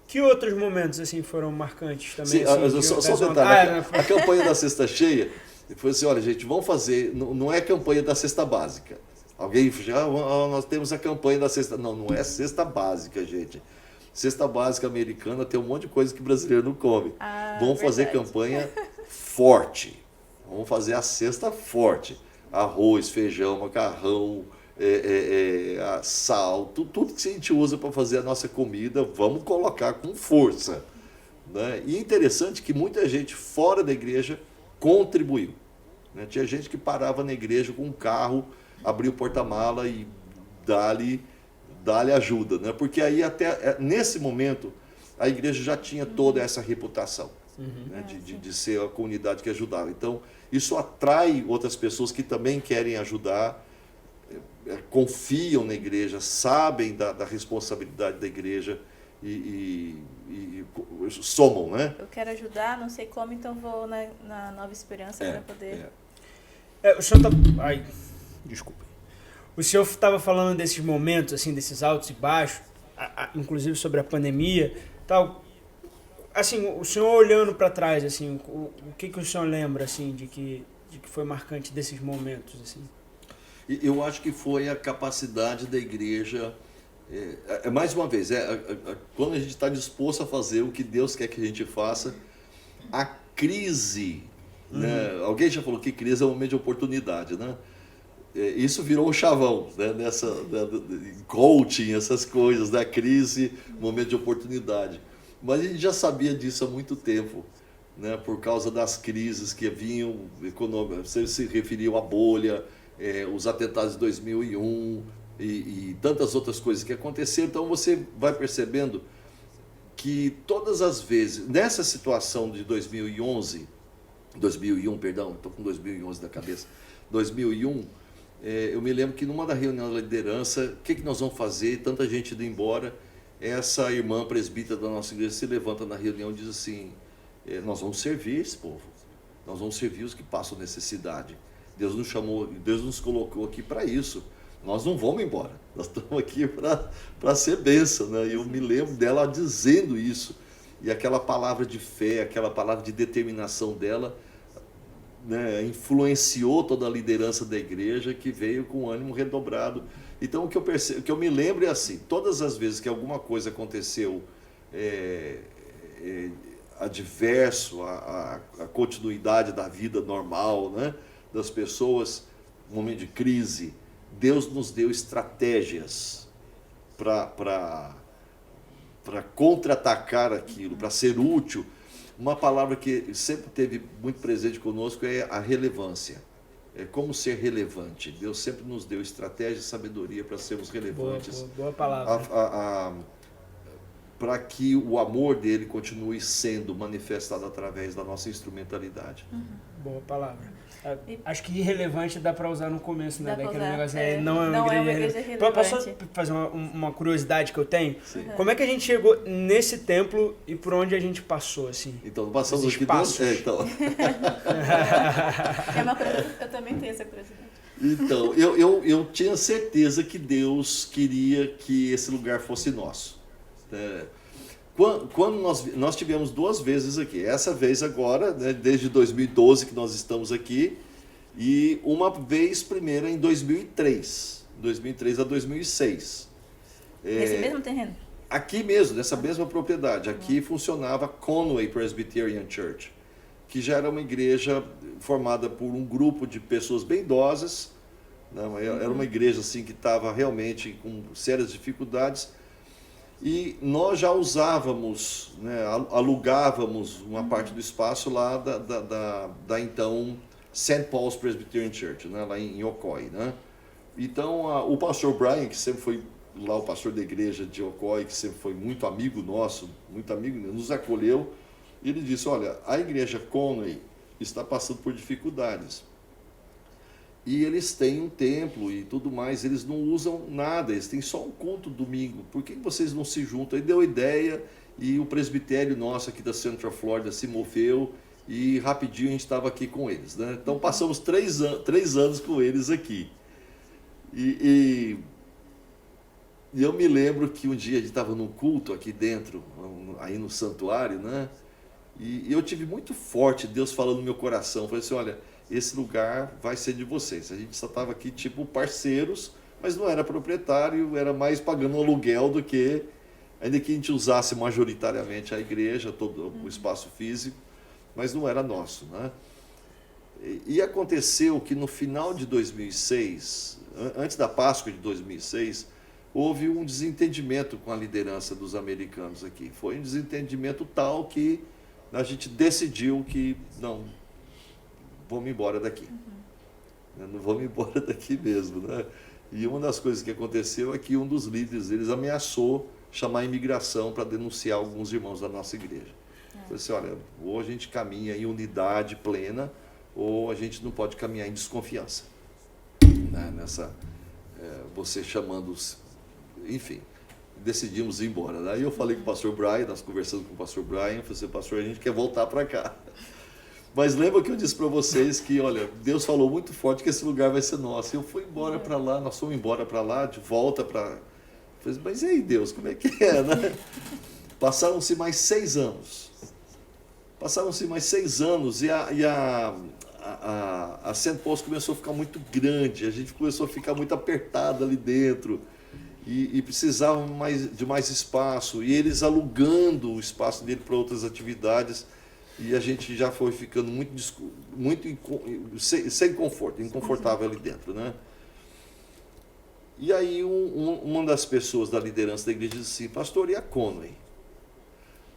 Que outros momentos assim foram marcantes também? Sim, assim, só um detalhe, a campanha da Cesta Cheia foi assim, olha gente, vamos fazer, não é campanha da cesta básica. Alguém já, nós temos a campanha da cesta, não é cesta básica, gente. Cesta básica americana tem um monte de coisa que brasileiro não come. Vamos fazer campanha forte, vamos fazer a cesta forte. Arroz, feijão, macarrão, sal, tudo que a gente usa para fazer a nossa comida, vamos colocar com força. Né? E é interessante que muita gente fora da igreja contribuiu. Né? Tinha gente que parava na igreja com um carro, abria o porta-mala e dá-lhe ajuda. Né? Porque aí até nesse momento a igreja já tinha toda essa reputação, né? de ser a comunidade que ajudava. Então isso atrai outras pessoas que também querem ajudar, confiam na igreja, sabem da responsabilidade da igreja e somam, né? Eu quero ajudar, não sei como, então vou na Nova Esperança para poder... O senhor tá... Ai, desculpa. O senhor estava falando desses momentos, assim, desses altos e baixos, inclusive sobre a pandemia, tal. Assim, o senhor olhando para trás, assim, o que o senhor lembra, assim, de que foi marcante desses momentos, assim? Eu acho que foi a capacidade da igreja, mais uma vez, quando a gente está disposto a fazer o que Deus quer que a gente faça, a crise, né? Alguém já falou que crise é um momento de oportunidade, né? Isso virou um chavão, né? Coaching, essas coisas, da crise, momento de oportunidade. Mas a gente já sabia disso há muito tempo, né? Por causa das crises que vinham econômicas. Você se referiu à bolha, os atentados de 2001 e tantas outras coisas que aconteceram. Então você vai percebendo que todas as vezes, nessa situação de 2001, estou com 2011 na cabeça, 2001, eu me lembro que numa da reunião da liderança, o que nós vamos fazer? Tanta gente indo embora, essa irmã presbítera da nossa igreja se levanta na reunião e diz assim, nós vamos servir esse povo, nós vamos servir os que passam necessidade. Deus nos chamou, Deus nos colocou aqui para isso. Nós não vamos embora, nós estamos aqui para ser bênção, né? E eu me lembro dela dizendo isso, e aquela palavra de fé, aquela palavra de determinação dela, né, influenciou toda a liderança da igreja, que veio com ânimo redobrado. Então o que eu me lembro é assim, todas as vezes que alguma coisa aconteceu adverso à continuidade da vida normal, né, das pessoas, um momento de crise, Deus nos deu estratégias para contra-atacar aquilo, para ser útil. Uma palavra que sempre teve muito presente conosco é a relevância. É como ser relevante. Deus sempre nos deu estratégia e sabedoria para sermos relevantes. Boa palavra. Para que o amor dele continue sendo manifestado através da nossa instrumentalidade. Boa palavra. Acho que irrelevante dá para usar no começo, né? Daquele negócio não é uma igreja relevante. Posso fazer uma curiosidade que eu tenho? Sim. Como é que a gente chegou nesse templo e por onde a gente passou, assim? Então, passamos aqui espaços. É uma coisa, eu também tenho essa curiosidade. Então, eu tinha certeza que Deus queria que esse lugar fosse nosso. Quando nós tivemos 2 vezes aqui, essa vez agora, né, desde 2012 que nós estamos aqui, e uma vez primeira em 2003 a 2006. Nesse mesmo terreno? Aqui mesmo, nessa mesma propriedade. Aqui funcionava Conway Presbyterian Church, que já era uma igreja formada por um grupo de pessoas bem idosas, né, era uma igreja assim, que estava realmente com sérias dificuldades. E nós já usávamos, né, alugávamos uma parte do espaço lá da então St. Paul's Presbyterian Church, né, lá em Ocoee, né? Então o pastor Brian, que sempre foi lá o pastor da igreja de Ocoee, que sempre foi muito amigo nosso, muito amigo, nos acolheu, e ele disse, olha, a igreja Conway está passando por dificuldades. E eles têm um templo e tudo mais, eles não usam nada, eles têm só um culto domingo. Por que vocês não se juntam? Aí deu ideia e o presbitério nosso aqui da Central Florida se moveu e rapidinho a gente estava aqui com eles, né? Então passamos 3 anos com eles aqui. E eu me lembro que um dia a gente estava num culto aqui dentro, aí no santuário, né? E eu tive muito forte Deus falando no meu coração. Falei assim, olha, esse lugar vai ser de vocês. A gente só estava aqui tipo parceiros, mas não era proprietário, era mais pagando um aluguel do que... Ainda que a gente usasse majoritariamente a igreja, todo o espaço físico, mas não era nosso, né? E aconteceu que no final de 2006, antes da Páscoa de 2006, houve um desentendimento com a liderança dos americanos aqui. Foi um desentendimento tal que a gente decidiu que, não, vamos embora daqui. Não vamos embora daqui mesmo, né? E uma das coisas que aconteceu é que um dos líderes deles ameaçou chamar a imigração para denunciar alguns irmãos da nossa igreja. Falei assim, olha, ou a gente caminha em unidade plena, ou a gente não pode caminhar em desconfiança. Né? Você chamando, enfim, decidimos ir embora. Daí eu falei com o pastor Brian, nós conversamos com o pastor Brian, falei assim, pastor, a gente quer voltar para cá. Mas lembra que eu disse para vocês que, olha, Deus falou muito forte que esse lugar vai ser nosso. Eu fui embora para lá, nós fomos embora para lá, de volta para... Falei, mas e aí, Deus, como é que é, né? Passaram-se mais 6 anos. Passaram-se mais 6 anos e a St. Paul's começou a ficar muito grande, a gente começou a ficar muito apertado ali dentro e precisavam de mais espaço, e eles alugando o espaço dele para outras atividades, e a gente já foi ficando sem conforto, inconfortável ali dentro, né? E aí uma das pessoas da liderança da igreja disse assim, pastor, e a Conway?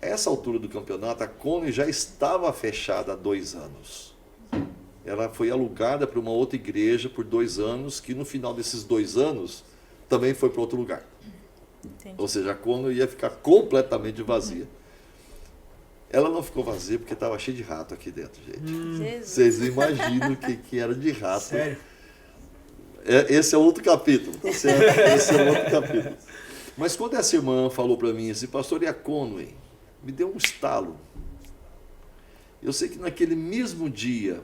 A essa altura do campeonato, a Conway já estava fechada há 2 anos. Ela foi alugada para uma outra igreja por 2 anos, que no final desses 2 anos também foi para outro lugar. Entendi. Ou seja, a Conway ia ficar completamente vazia. Ela não ficou vazia porque estava cheio de rato aqui dentro, gente. Vocês imaginam o que era de rato. Sério? Esse é outro capítulo, tá certo? Esse é outro capítulo. Mas quando essa irmã falou para mim assim, pastor, e a Conway? Me deu um estalo. Eu sei que naquele mesmo dia,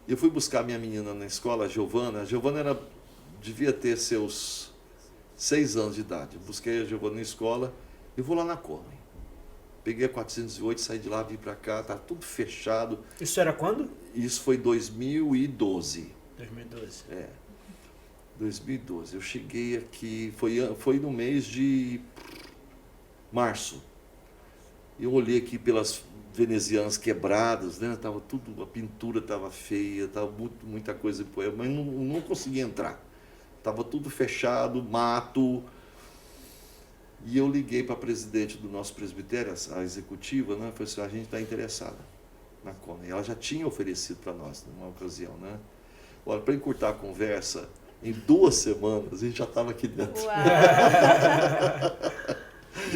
eu fui buscar minha menina na escola, a Giovana. A Giovana devia ter seus 6 anos de idade. Eu busquei a Giovana na escola, eu vou lá na Conway. Peguei a 408, saí de lá, vim para cá, tá tudo fechado. Isso era quando? Isso foi 2012. 2012. 2012. Eu cheguei aqui, foi no mês de março. Eu olhei aqui pelas venezianas quebradas, né? Tava tudo, a pintura estava feia, tava muita coisa, mas não conseguia entrar. Tava tudo fechado, mato. E eu liguei para a presidente do nosso presbitério, a executiva, né? Falei assim, a gente está interessada na Conway. Ela já tinha oferecido para nós numa ocasião, né? Olha, para encurtar a conversa, em 2 semanas a gente já estava aqui dentro.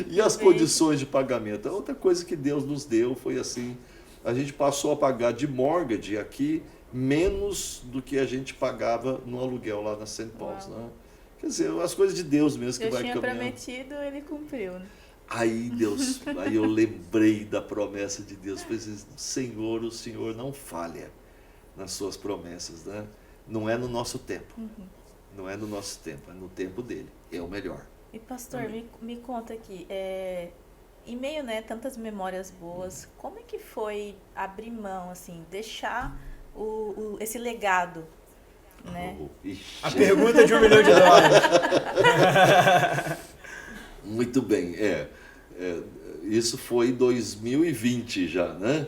E as condições de pagamento? Outra coisa que Deus nos deu foi assim, a gente passou a pagar de mortgage aqui menos do que a gente pagava no aluguel lá na St. Paul's, né? Quer dizer, as coisas de Deus mesmo que vai caminhando. Deus tinha prometido, ele cumpriu, né? Aí eu lembrei da promessa de Deus. Falei assim, Senhor, o Senhor não falha nas suas promessas, né? Não é no nosso tempo. Não é no nosso tempo, é no tempo dele. É o melhor. E pastor, me conta aqui, em meio, né, tantas memórias boas, como é que foi abrir mão, assim, deixar esse legado, né? A pergunta de $1 milhão. Muito bem, isso foi 2020 já, né?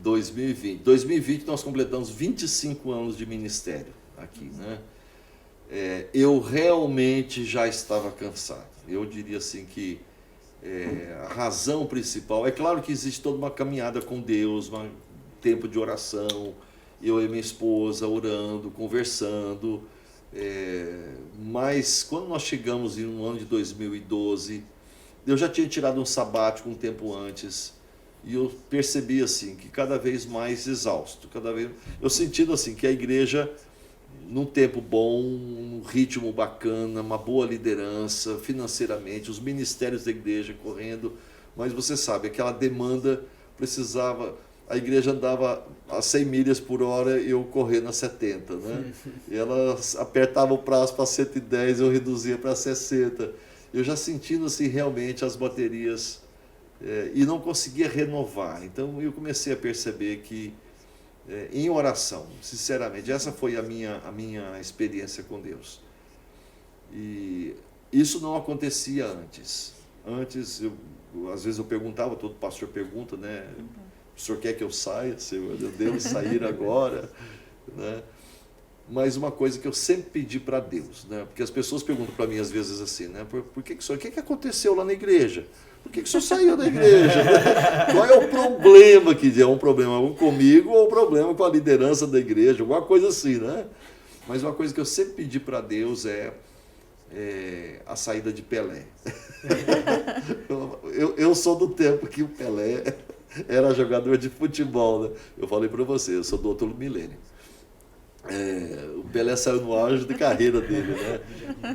2020 nós completamos 25 anos de ministério aqui, né? Eu realmente já estava cansado. Eu diria assim que a razão principal, é claro que existe toda uma caminhada com Deus, um tempo de oração, eu e minha esposa orando, conversando, mas quando nós chegamos no ano de 2012, eu já tinha tirado um sabático um tempo antes, e eu percebi assim que cada vez mais exausto, eu sentindo assim que a igreja, num tempo bom, um ritmo bacana, uma boa liderança financeiramente, os ministérios da igreja correndo, mas você sabe, aquela demanda precisava, a igreja andava a 100 milhas por hora e eu correndo a 70, né? E ela apertava o prazo para 110, eu reduzia para 60. Eu já sentindo assim realmente as baterias e não conseguia renovar. Então eu comecei a perceber que em oração, sinceramente, essa foi a minha experiência com Deus. E isso não acontecia antes. Antes, às vezes eu perguntava, todo pastor pergunta, né? O senhor quer que eu saia? Senhor, eu devo sair agora? Né? Mas uma coisa que eu sempre pedi para Deus, né? Porque as pessoas perguntam para mim às vezes assim, né? Por que o que aconteceu lá na igreja? Por que o senhor saiu da igreja? Qual é o problema que é um problema comigo ou um problema com a liderança da igreja? Alguma coisa assim, né? Mas uma coisa que eu sempre pedi para Deus é a saída de Pelé. eu sou do tempo que o Pelé era jogador de futebol, né? Eu falei para você, eu sou do outro milênio. O Pelé saiu no auge da carreira dele, né?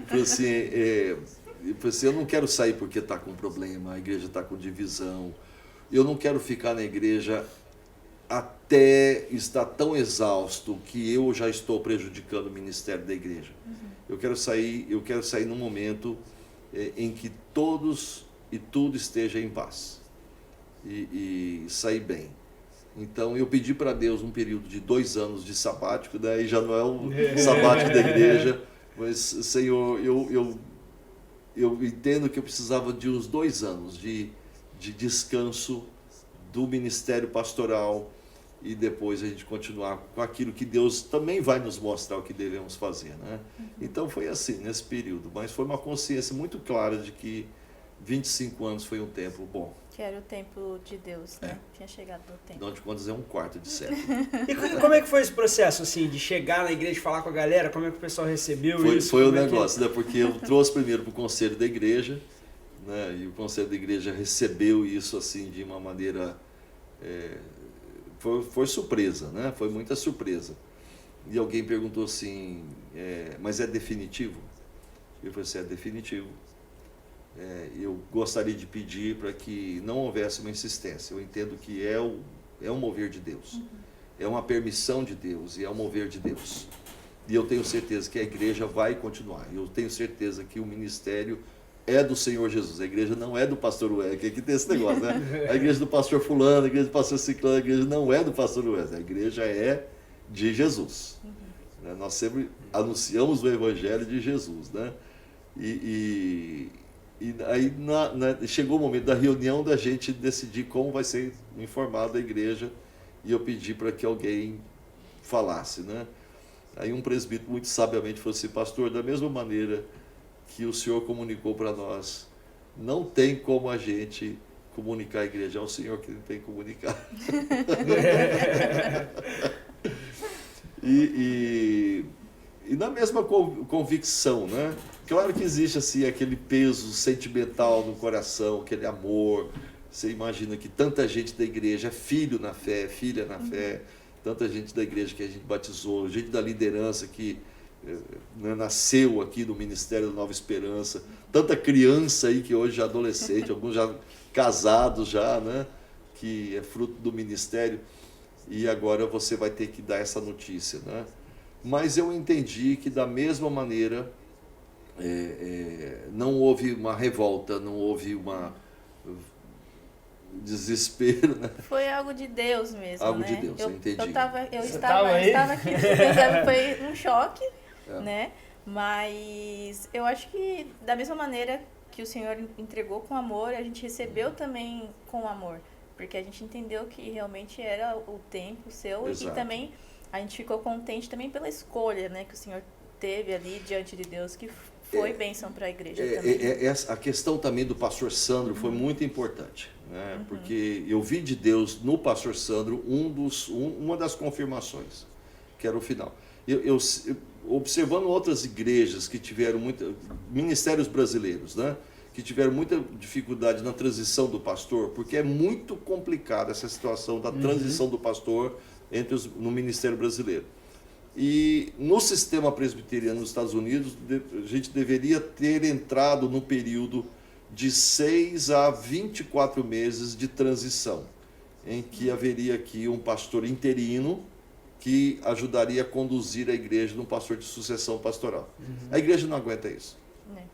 Falei assim, eu não quero sair porque está com problema, a igreja está com divisão. Eu não quero ficar na igreja até estar tão exausto que eu já estou prejudicando o ministério da igreja. Eu quero sair num momento em que todos e tudo esteja em paz e sair bem. Então eu pedi para Deus um período de 2 anos de sabático, daí já não é o sabático da igreja, mas Senhor, eu entendo que eu precisava de uns 2 anos de descanso do ministério pastoral e depois a gente continuar com aquilo que Deus também vai nos mostrar o que devemos fazer, né? Então foi assim, nesse período, mas foi uma consciência muito clara de que 25 anos foi um tempo bom. Que era o tempo de Deus, né? Tinha chegado o tempo. Afinal de contas é um quarto de século. E como é que foi esse processo, assim, de chegar na igreja, falar com a galera? Como é que o pessoal recebeu isso? Foi o negócio, né? Porque eu trouxe primeiro para o conselho da igreja, né? E o conselho da igreja recebeu isso assim de uma maneira... Foi surpresa, né? Foi muita surpresa. E alguém perguntou assim, mas é definitivo? Eu falei assim, é definitivo. Eu gostaria de pedir para que não houvesse uma insistência. Eu entendo que é um mover de Deus. É uma permissão de Deus e é um mover de Deus. E eu tenho certeza que a igreja vai continuar. Eu tenho certeza que o ministério é do Senhor Jesus. A igreja não é do pastor Wesley, que aqui tem esse negócio, né? A igreja do pastor fulano, a igreja do pastor ciclano, a igreja não é do pastor Wesley. A igreja é de Jesus. Nós sempre anunciamos o evangelho de Jesus, né? E aí chegou o momento da reunião da gente decidir como vai ser informada a igreja e eu pedi para que alguém falasse, né? Aí um presbítero muito sabiamente falou assim, pastor, da mesma maneira que o senhor comunicou para nós, não tem como a gente comunicar a igreja, é o senhor que tem que comunicar. E na mesma convicção, né? Claro que existe assim aquele peso sentimental no coração, aquele amor. Você imagina que tanta gente da igreja é filho na fé, filha na fé, tanta gente da igreja que a gente batizou, gente da liderança que nasceu aqui no Ministério da Nova Esperança, tanta criança aí que hoje já é adolescente, alguns já casados já, né? Que é fruto do ministério. E agora você vai ter que dar essa notícia, né? Mas eu entendi que da mesma maneira não houve uma revolta, não houve uma desespero, né? Foi algo de Deus mesmo, algo né? de Deus, eu entendi. Eu estava aqui, foi um choque, né? Mas eu acho que da mesma maneira que o Senhor entregou com amor, a gente recebeu também com amor, porque a gente entendeu que realmente era o tempo seu. Exato. E também a gente ficou contente também pela escolha, né, que o Senhor teve ali diante de Deus, que foi bênção para a igreja também. A questão também do pastor Sandro foi muito importante, né? Porque eu vi de Deus no pastor Sandro uma das confirmações, que era o final. Eu observando outras igrejas que tiveram ministérios brasileiros, né? Que tiveram muita dificuldade na transição do pastor, porque é muito complicada essa situação da transição do pastor no ministério brasileiro. E no sistema presbiteriano nos Estados Unidos, a gente deveria ter entrado no período de 6 a 24 meses de transição. em que haveria aqui um pastor interino que ajudaria a conduzir a igreja num pastor de sucessão pastoral. A igreja não aguenta isso.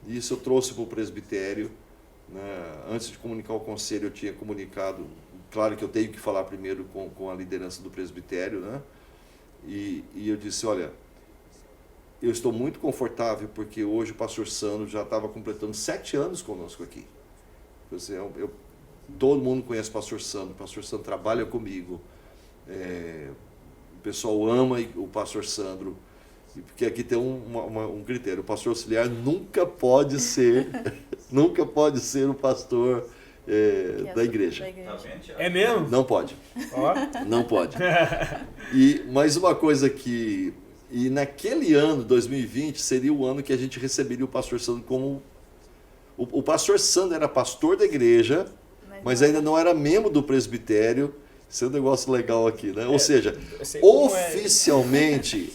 Isso eu trouxe para o presbitério, né? Antes de comunicar ao conselho, eu tinha comunicado, claro que eu tenho que falar primeiro com a liderança do presbitério, né? E eu disse, olha, eu estou muito confortável porque hoje o pastor Sandro já estava completando 7 anos conosco aqui. Todo mundo conhece o pastor Sandro trabalha comigo, o pessoal ama o pastor Sandro, porque aqui tem um critério, o pastor auxiliar nunca pode ser o pastor da igreja. É mesmo? Não pode. Não pode. Mas uma coisa que... E naquele ano, 2020, seria o ano que a gente receberia o pastor Sandro como... O pastor Sandro era pastor da igreja, mas ainda não era membro do presbitério. Isso é um negócio legal aqui, né? Ou seja, oficialmente,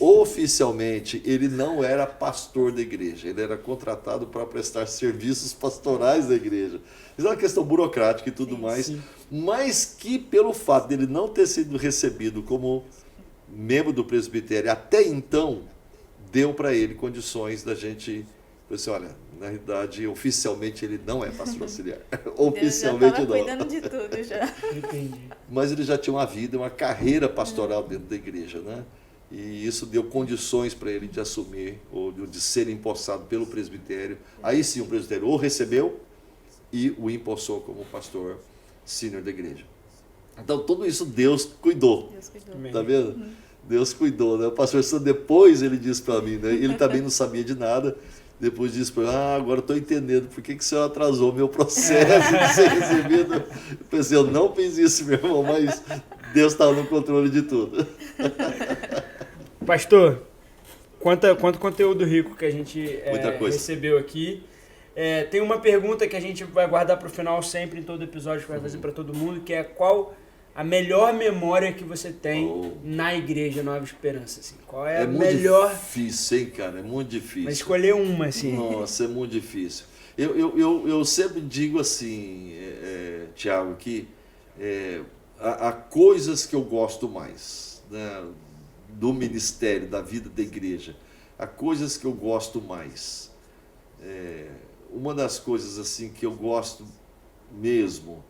ele não era pastor da igreja. Ele era contratado para prestar serviços pastorais da igreja. Isso é uma questão burocrática e tudo mais. Sim. Mas que, pelo fato dele não ter sido recebido como membro do presbitério até então, deu para ele condições da gente... Assim, olha, na realidade, oficialmente ele não é pastor auxiliar. Oficialmente não. Ele já estava cuidando de tudo já. Entendi. Mas ele já tinha uma vida, uma carreira pastoral dentro da igreja, né? E isso deu condições para ele de assumir, ou de ser empossado pelo presbitério. Aí sim o presbitério o recebeu e o empossou como pastor sênior da igreja. Então tudo isso Deus cuidou. Tá vendo? Deus cuidou, né? O pastor Sandro depois ele disse para mim, né? Ele também não sabia de nada. Depois disse para mim, agora estou entendendo por que o senhor atrasou meu processo de ser recebido. Eu pensei, eu não fiz isso, meu irmão, mas Deus estava no controle de tudo. Pastor, quanto conteúdo rico que a gente recebeu aqui. Tem uma pergunta que a gente vai guardar para o final sempre, em todo episódio que vai fazer para todo mundo, que é qual a melhor memória que você tem na Igreja Nova Esperança? Assim? Qual é a melhor... É muito difícil, hein, cara? É muito difícil. Mas escolher uma, assim. Nossa, é muito difícil. Eu sempre digo assim, Tiago, que há coisas que eu gosto mais, né, do ministério, da vida da igreja. Há coisas que eu gosto mais. Uma das coisas assim que eu gosto mesmo,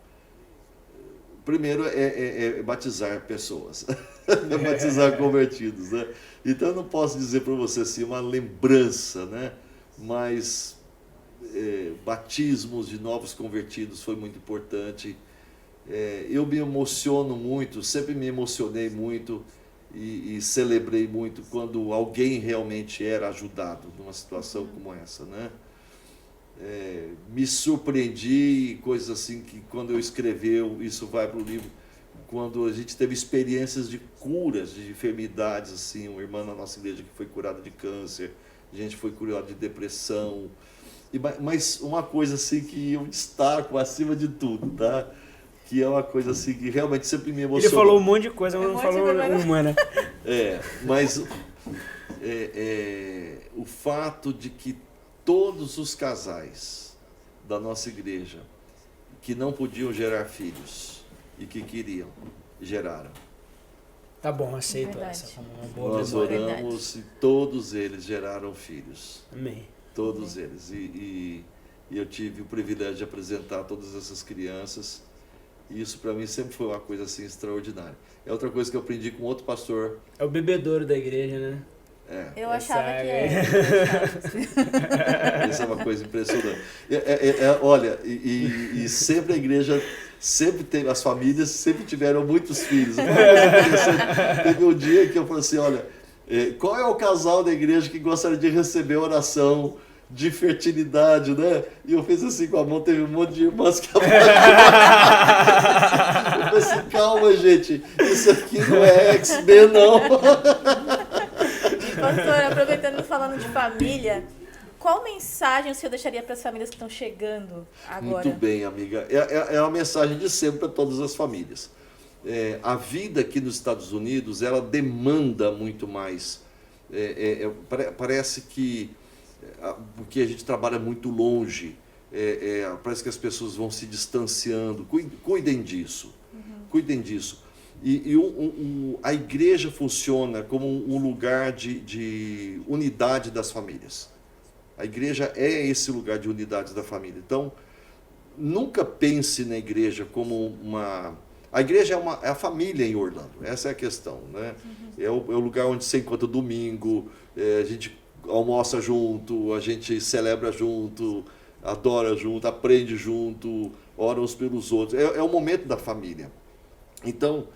primeiro é batizar pessoas, batizar convertidos, né? Então eu não posso dizer para você assim uma lembrança, né? Mas batismos de novos convertidos foi muito importante. Eu me emociono muito, sempre me emocionei muito e celebrei muito quando alguém realmente era ajudado numa situação como essa, né? Me surpreendi, coisas assim que quando eu escreveu, isso vai para o livro, quando a gente teve experiências de curas de enfermidades, assim, uma irmã na nossa igreja que foi curada de câncer, a gente foi curada de depressão, mas uma coisa assim que eu destaco acima de tudo, tá? Que é uma coisa assim que realmente sempre me emocionou. Ele falou um monte de coisa, mas não falou uma, né? Mas o fato de que todos os casais da nossa igreja que não podiam gerar filhos e que queriam, geraram. Tá bom, aceito essa como uma boa Nós oramos e todos eles geraram filhos. Amém. Todos eles. E eu tive o privilégio de apresentar todas essas crianças. E isso para mim sempre foi uma coisa assim extraordinária. É outra coisa que eu aprendi com outro pastor. É o bebedouro da igreja, né? Eu achava que era. Isso é uma coisa impressionante. Olha, e sempre a igreja, sempre teve, as famílias sempre tiveram muitos filhos. Teve um dia que eu falei assim, olha, qual é o casal da igreja que gostaria de receber oração de fertilidade, né? E eu fiz assim com a mão, teve um monte de irmãs que apontaram. Eu falei assim, calma, gente, isso aqui não é X-Men, não. Pastor, aproveitando e falando de família, qual mensagem o senhor deixaria para as famílias que estão chegando agora? Muito bem, amiga. É uma mensagem de sempre para todas as famílias. A vida aqui nos Estados Unidos, ela demanda muito mais. Parece que, porque a gente trabalha muito longe, parece que as pessoas vão se distanciando. Cuidem disso. cuidem disso. E a igreja funciona como um lugar de unidade das famílias. A igreja é esse lugar de unidade da família. Então, nunca pense na igreja como uma... A igreja é a família em Orlando, essa é a questão, né? É o lugar onde você encontra domingo, a gente almoça junto, a gente celebra junto, adora junto, aprende junto, ora uns pelos outros. É o momento da família. Então,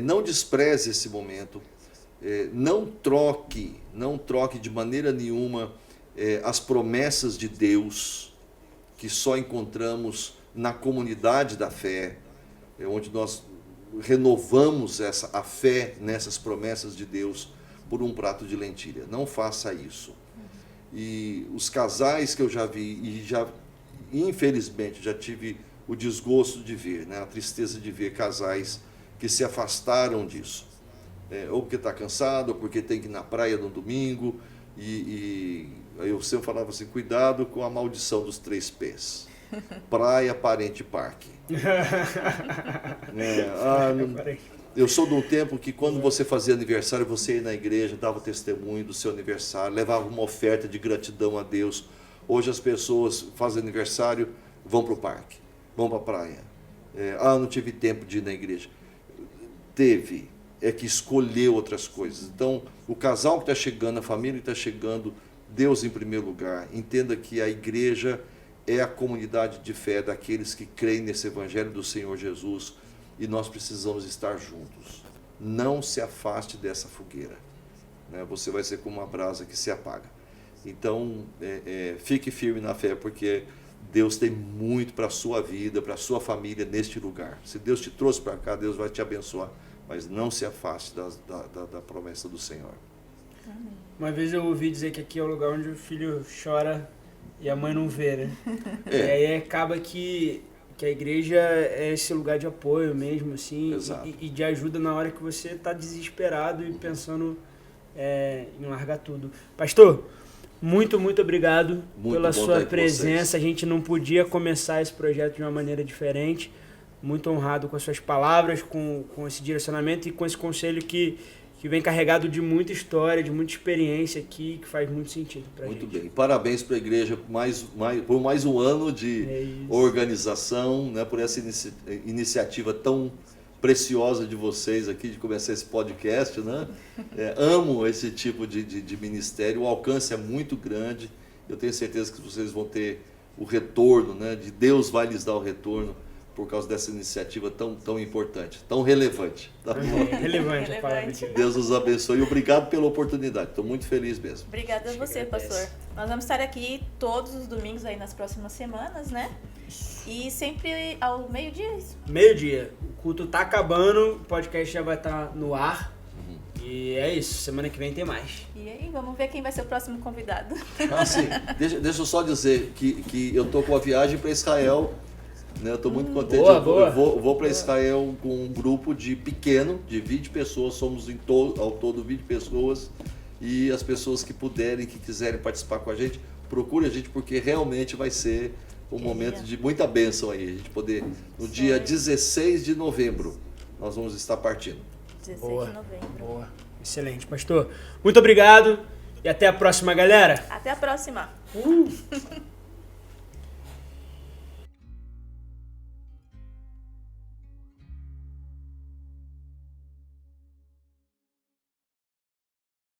não despreze esse momento, não troque de maneira nenhuma as promessas de Deus, que só encontramos na comunidade da fé, onde nós renovamos a fé nessas promessas de Deus por um prato de lentilha. Não faça isso. E os casais que eu já vi, infelizmente, já tive o desgosto de ver, né, a tristeza de ver casais que se afastaram disso. Ou porque está cansado, ou porque tem que ir na praia no domingo. E eu sempre falava assim, cuidado com a maldição dos 3 P's. Praia, parente, parque. Eu sou de um tempo que quando você fazia aniversário, você ia na igreja, dava testemunho do seu aniversário, levava uma oferta de gratidão a Deus. Hoje as pessoas fazem aniversário, vão para o parque, vão para a praia. Não tive tempo de ir na igreja. Teve, é que escolheu outras coisas. Então, o casal que está chegando, a família que está chegando, Deus em primeiro lugar. Entenda que a igreja é a comunidade de fé daqueles que creem nesse evangelho do Senhor Jesus e nós precisamos estar juntos. Não se afaste dessa fogueira, né? Você vai ser como uma brasa que se apaga. Então, fique firme na fé, porque Deus tem muito para a sua vida, para a sua família neste lugar. Se Deus te trouxe para cá, Deus vai te abençoar, mas não se afaste da promessa do Senhor. Uma vez eu ouvi dizer que aqui é o lugar onde o filho chora e a mãe não vê, né? E aí acaba que a igreja é esse lugar de apoio mesmo, assim, e de ajuda na hora que você está desesperado e pensando em largar tudo. Pastor, muito obrigado pela sua presença. A gente não podia começar esse projeto de uma maneira diferente. Muito honrado com as suas palavras, com esse direcionamento e com esse conselho que vem carregado de muita história, de muita experiência aqui, que faz muito sentido para a gente. Muito bem. Parabéns para a igreja por mais um ano de organização, né, por essa iniciativa tão preciosa de vocês aqui, de começar esse podcast, né? Amo esse tipo de ministério, o alcance é muito grande, eu tenho certeza que vocês vão ter o retorno, né? De Deus vai lhes dar o retorno por causa dessa iniciativa tão importante, tão relevante. Tá bom? Relevante a palavra de Deus. Deus nos abençoe e obrigado pela oportunidade, estou muito feliz mesmo. Obrigada a você, pastor. Nós vamos estar aqui todos os domingos aí nas próximas semanas, né? E sempre ao meio-dia, isso? Meio-dia. O culto tá acabando, o podcast já vai estar no ar. E é isso, semana que vem tem mais. E aí, vamos ver quem vai ser o próximo convidado. Sim. Deixa eu só dizer que eu tô com a viagem para Israel, né? Eu tô muito contente. Boa. Eu vou para Israel com um grupo de 20 pessoas, somos ao todo 20 pessoas. E as pessoas que puderem, que quiserem participar com a gente, procure a gente, porque realmente vai ser um momento de muita bênção aí. A gente poder, no dia 16 de novembro, nós vamos estar partindo. 16 de novembro. Boa. Excelente, pastor. Muito obrigado e até a próxima, galera. Até a próxima.